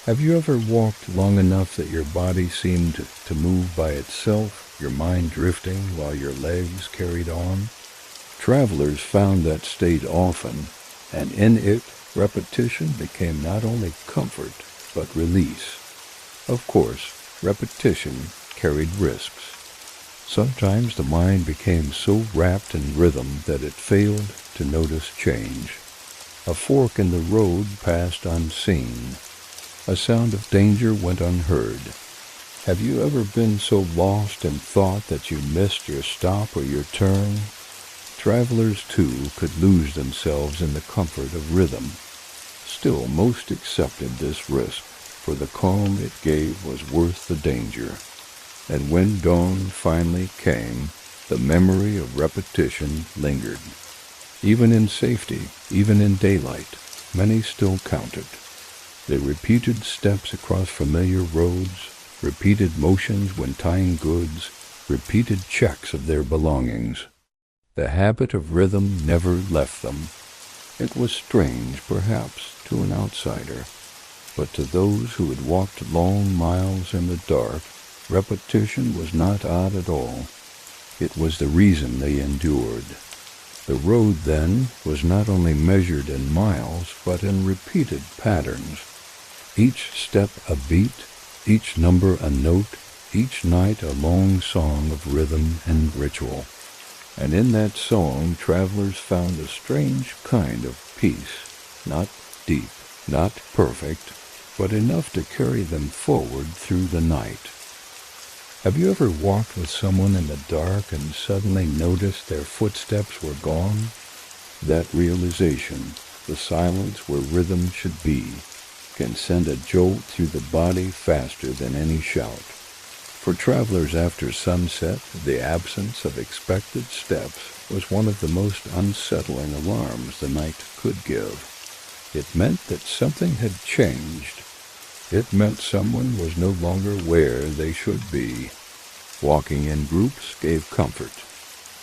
Have you ever walked long enough that your body seemed to move by itself, your mind drifting while your legs carried on? Travelers found that state often, and in it, repetition became not only comfort, but release. Of course, repetition carried risks. Sometimes the mind became so wrapped in rhythm that it failed to notice change. A fork in the road passed unseen. A sound of danger went unheard. Have you ever been so lost in thought that you missed your stop or your turn? Travelers, too, could lose themselves in the comfort of rhythm. Still, most accepted this risk, for the calm it gave was worth the danger. And when dawn finally came, the memory of repetition lingered. Even in safety, even in daylight, many still counted. They repeated steps across familiar roads, repeated motions when tying goods, repeated checks of their belongings. The habit of rhythm never left them. It was strange, perhaps, to an outsider, but to those who had walked long miles in the dark, repetition was not odd at all. It was the reason they endured. The road, then, was not only measured in miles, but in repeated patterns. Each step a beat, each number a note, each night a long song of rhythm and ritual. And in that song, travelers found a strange kind of peace, not deep, not perfect, but enough to carry them forward through the night. Have you ever walked with someone in the dark and suddenly noticed their footsteps were gone? That realization, the silence where rhythm should be, can send a jolt through the body faster than any shout. For travelers after sunset, the absence of expected steps was one of the most unsettling alarms the night could give. It meant that something had changed. It meant someone was no longer where they should be. Walking in groups gave comfort.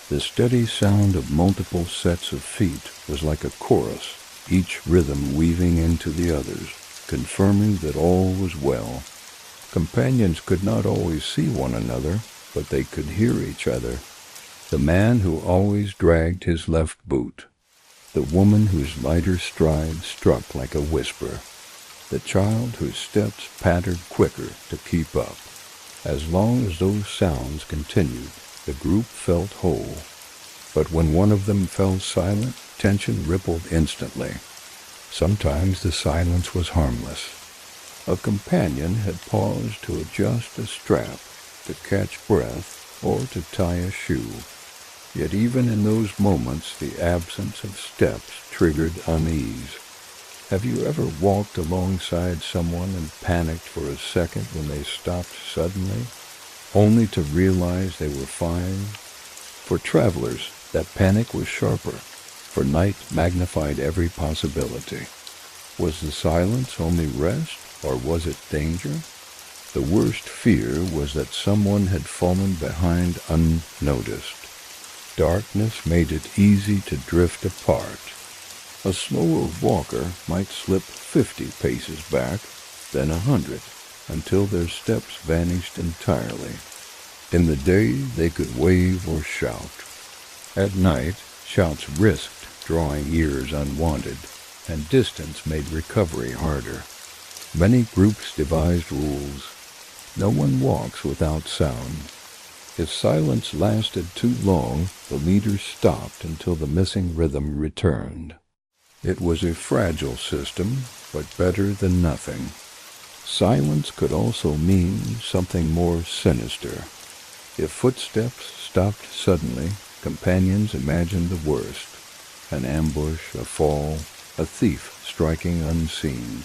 The steady sound of multiple sets of feet was like a chorus, each rhythm weaving into the others, confirming that all was well. Companions could not always see one another, but they could hear each other. The man who always dragged his left boot. The woman whose lighter stride struck like a whisper. The child whose steps pattered quicker to keep up. As long as those sounds continued, the group felt whole. But when one of them fell silent, tension rippled instantly. Sometimes the silence was harmless. A companion had paused to adjust a strap, to catch breath, or to tie a shoe. Yet even in those moments, the absence of steps triggered unease. Have you ever walked alongside someone and panicked for a second when they stopped suddenly, only to realize they were fine? For travelers, that panic was sharper. for night magnified every possibility. Was the silence only rest, or was it danger? The worst fear was that someone had fallen behind unnoticed. Darkness made it easy to drift apart. A slower walker might slip 50 paces back, then 100, until their steps vanished entirely. In the day they could wave or shout. At night, shouts risked drawing ears unwanted, and distance made recovery harder. Many groups devised rules. No one walks without sound. If silence lasted too long, the leaders stopped until the missing rhythm returned. It was a fragile system, but better than nothing. Silence could also mean something more sinister. If footsteps stopped suddenly, companions imagined the worst: an ambush, a fall, a thief striking unseen.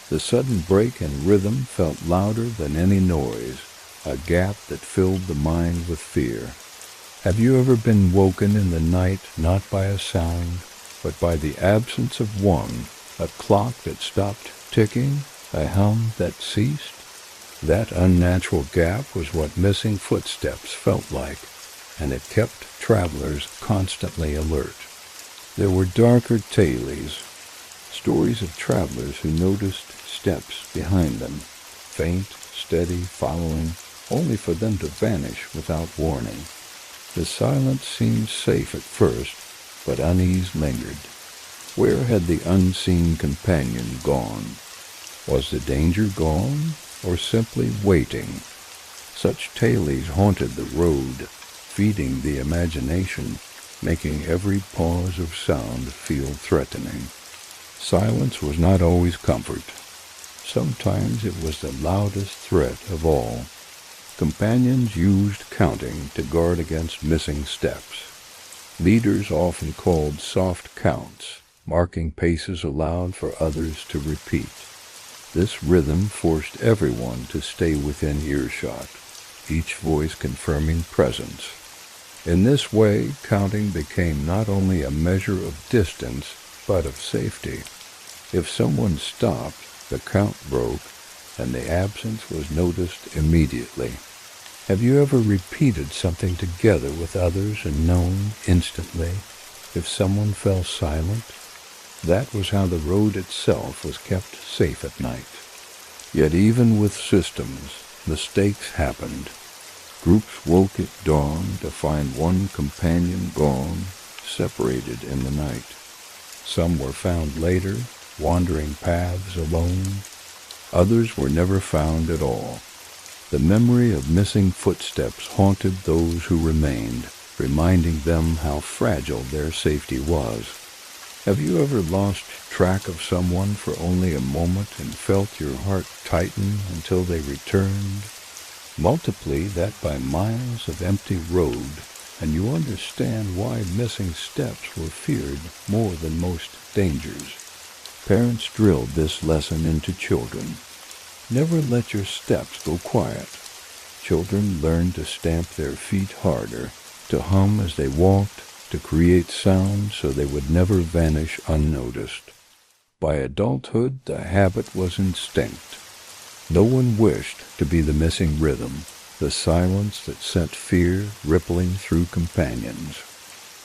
The sudden break in rhythm felt louder than any noise, a gap that filled the mind with fear. Have you ever been woken in the night not by a sound, but by the absence of one, a clock that stopped ticking, a hum that ceased? That unnatural gap was what missing footsteps felt like, and it kept travelers constantly alert. There were darker tales, stories of travelers who noticed steps behind them, faint, steady, following, only for them to vanish without warning. The silence seemed safe at first, but unease lingered. Where had the unseen companion gone? Was the danger gone, or simply waiting? Such tales haunted the road, feeding the imagination, making every pause of sound feel threatening. Silence was not always comfort. Sometimes it was the loudest threat of all. Companions used counting to guard against missing steps. Leaders often called soft counts, marking paces allowed for others to repeat. This rhythm forced everyone to stay within earshot, each voice confirming presence. In this way, counting became not only a measure of distance, but of safety. If someone stopped, the count broke, and the absence was noticed immediately. Have you ever repeated something together with others and known instantly if someone fell silent? That was how the road itself was kept safe at night. Yet even with systems, mistakes happened. Groups woke at dawn to find one companion gone, separated in the night. Some were found later, wandering paths alone. Others were never found at all. The memory of missing footsteps haunted those who remained, reminding them how fragile their safety was. Have you ever lost track of someone for only a moment and felt your heart tighten until they returned? Multiply that by miles of empty road, and you understand why missing steps were feared more than most dangers. Parents drilled this lesson into children. Never let your steps go quiet. Children learned to stamp their feet harder, to hum as they walked, to create sound so they would never vanish unnoticed. By adulthood, the habit was instinct. No one wished to be the missing rhythm, the silence that sent fear rippling through companions.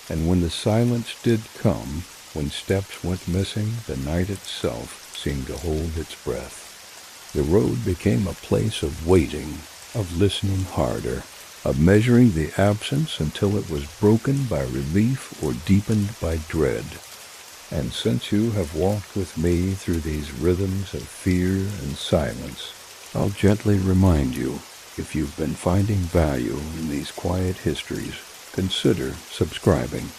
And when the silence did come, when steps went missing, the night itself seemed to hold its breath. The road became a place of waiting, of listening harder, of measuring the absence until it was broken by relief or deepened by dread. And since you have walked with me through these rhythms of fear and silence, I'll gently remind you, if you've been finding value in these quiet histories, consider subscribing.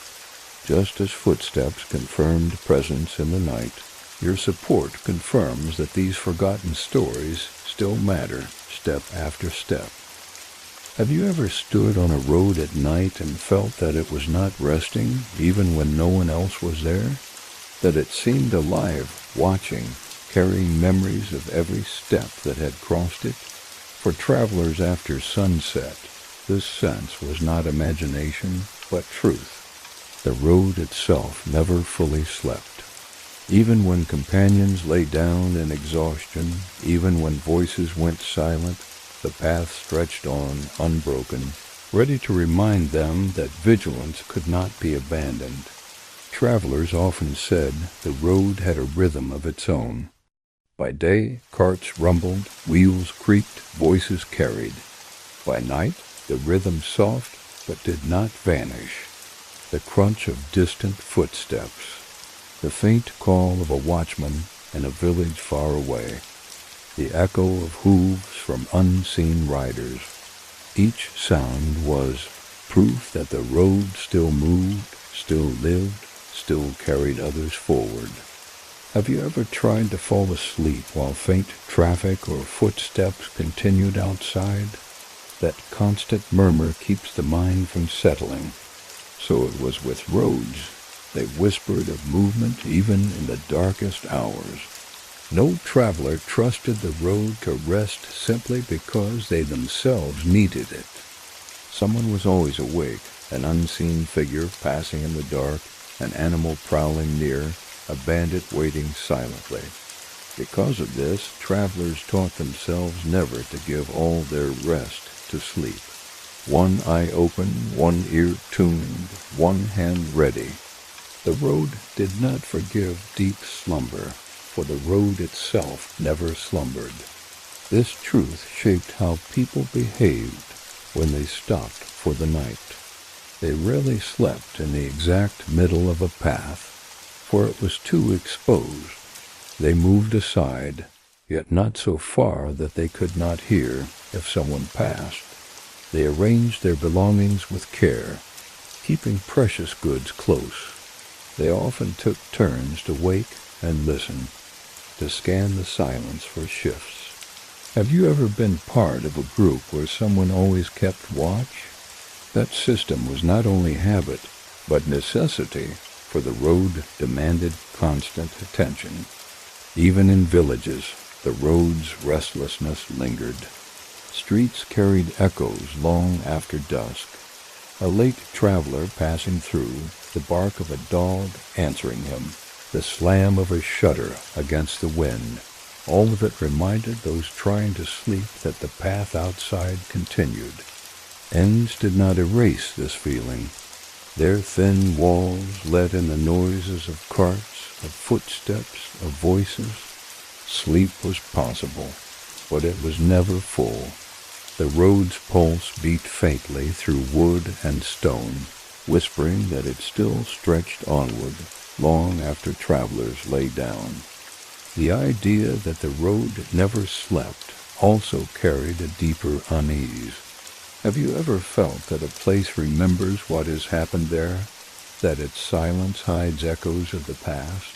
Just as footsteps confirmed presence in the night, your support confirms that these forgotten stories still matter, step after step. Have you ever stood on a road at night and felt that it was not resting, even when no one else was there? That it seemed alive, watching, carrying memories of every step that had crossed it? For travelers after sunset, this sense was not imagination, but truth. The road itself never fully slept. Even when companions lay down in exhaustion, even when voices went silent, the path stretched on, unbroken, ready to remind them that vigilance could not be abandoned. Travelers often said the road had a rhythm of its own. By day, carts rumbled, wheels creaked, voices carried. By night, the rhythm soft but did not vanish. The crunch of distant footsteps, the faint call of a watchman in a village far away, the echo of hooves from unseen riders. Each sound was proof that the road still moved, still lived, still carried others forward. Have you ever tried to fall asleep while faint traffic or footsteps continued outside? That constant murmur keeps the mind from settling. So it was with roads. They whispered of movement even in the darkest hours. No traveler trusted the road to rest simply because they themselves needed it. Someone was always awake, an unseen figure passing in the dark, an animal prowling near, a bandit waiting silently. Because of this, travelers taught themselves never to give all their rest to sleep. One eye open, one ear tuned, one hand ready. The road did not forgive deep slumber, for the road itself never slumbered. This truth shaped how people behaved when they stopped for the night. They rarely slept in the exact middle of a path, for it was too exposed. They moved aside, yet not so far that they could not hear if someone passed. They arranged their belongings with care, keeping precious goods close. They often took turns to wake and listen, to scan the silence for shifts. Have you ever been part of a group where someone always kept watch? That system was not only habit, but necessity, for the road demanded constant attention. Even in villages, the road's restlessness lingered. Streets carried echoes long after dusk. A late traveler passing through, the bark of a dog answering him, the slam of a shutter against the wind, all of it reminded those trying to sleep that the path outside continued. Ends did not erase this feeling. Their thin walls let in the noises of carts, of footsteps, of voices. Sleep was possible, but it was never full. The road's pulse beat faintly through wood and stone, whispering that it still stretched onward long after travelers lay down. The idea that the road never slept also carried a deeper unease. Have you ever felt that a place remembers what has happened there, that its silence hides echoes of the past?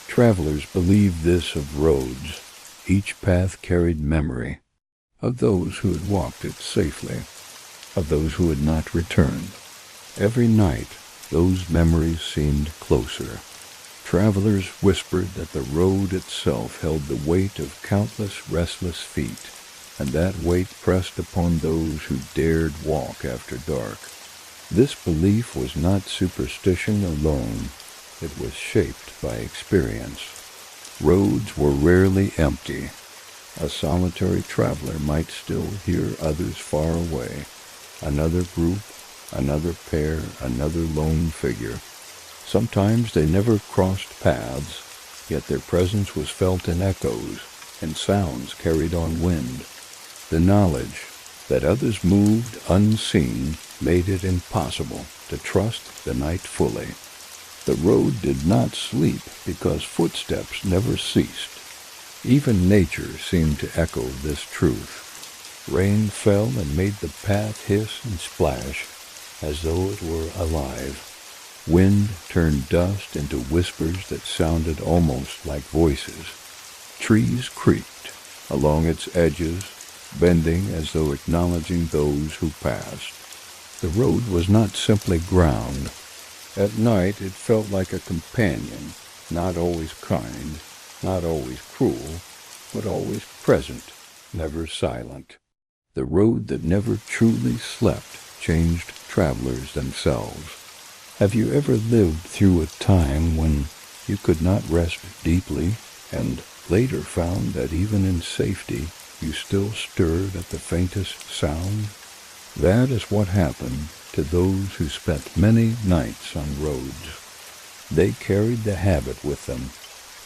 Travelers believed this of roads. Each path carried memory of those who had walked it safely, of those who had not returned. Every night, those memories seemed closer. Travelers whispered that the road itself held the weight of countless restless feet, and that weight pressed upon those who dared walk after dark. This belief was not superstition alone. It was shaped by experience. Roads were rarely empty. A solitary traveler might still hear others far away, another group, another pair, another lone figure. Sometimes they never crossed paths, yet their presence was felt in echoes and sounds carried on wind. The knowledge that others moved unseen made it impossible to trust the night fully. The road did not sleep because footsteps never ceased. Even nature seemed to echo this truth. Rain fell and made the path hiss and splash as though it were alive. Wind turned dust into whispers that sounded almost like voices. Trees creaked along its edges, bending as though acknowledging those who passed. The road was not simply ground. At night it felt like a companion, not always kind, not always cruel, but always present, never silent. The road that never truly slept changed travelers themselves. Have you ever lived through a time when you could not rest deeply, and later found that even in safety you still stirred at the faintest sound? That is what happened to those who spent many nights on roads. They carried the habit with them,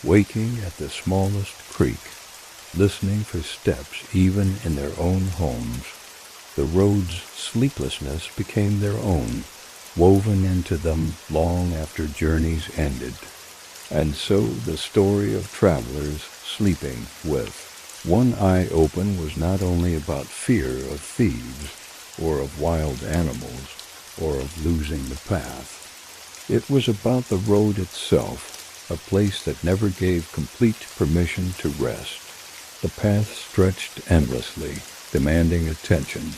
waking at the smallest creak, listening for steps even in their own homes. The road's sleeplessness became their own, woven into them long after journeys ended. And so the story of travelers sleeping with one eye open was not only about fear of thieves, or of wild animals, or of losing the path. It was about the road itself, a place that never gave complete permission to rest. The path stretched endlessly, demanding attention,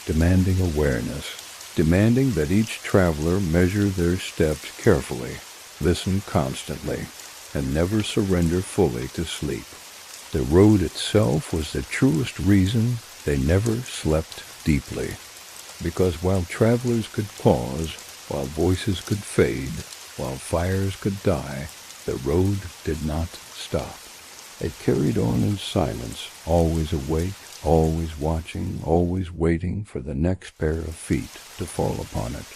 demanding awareness, demanding that each traveler measure their steps carefully, listen constantly, and never surrender fully to sleep. The road itself was the truest reason they never slept deeply. Because while travelers could pause, while voices could fade, while fires could die, the road did not stop. It carried on in silence, always awake, always watching, always waiting for the next pair of feet to fall upon it.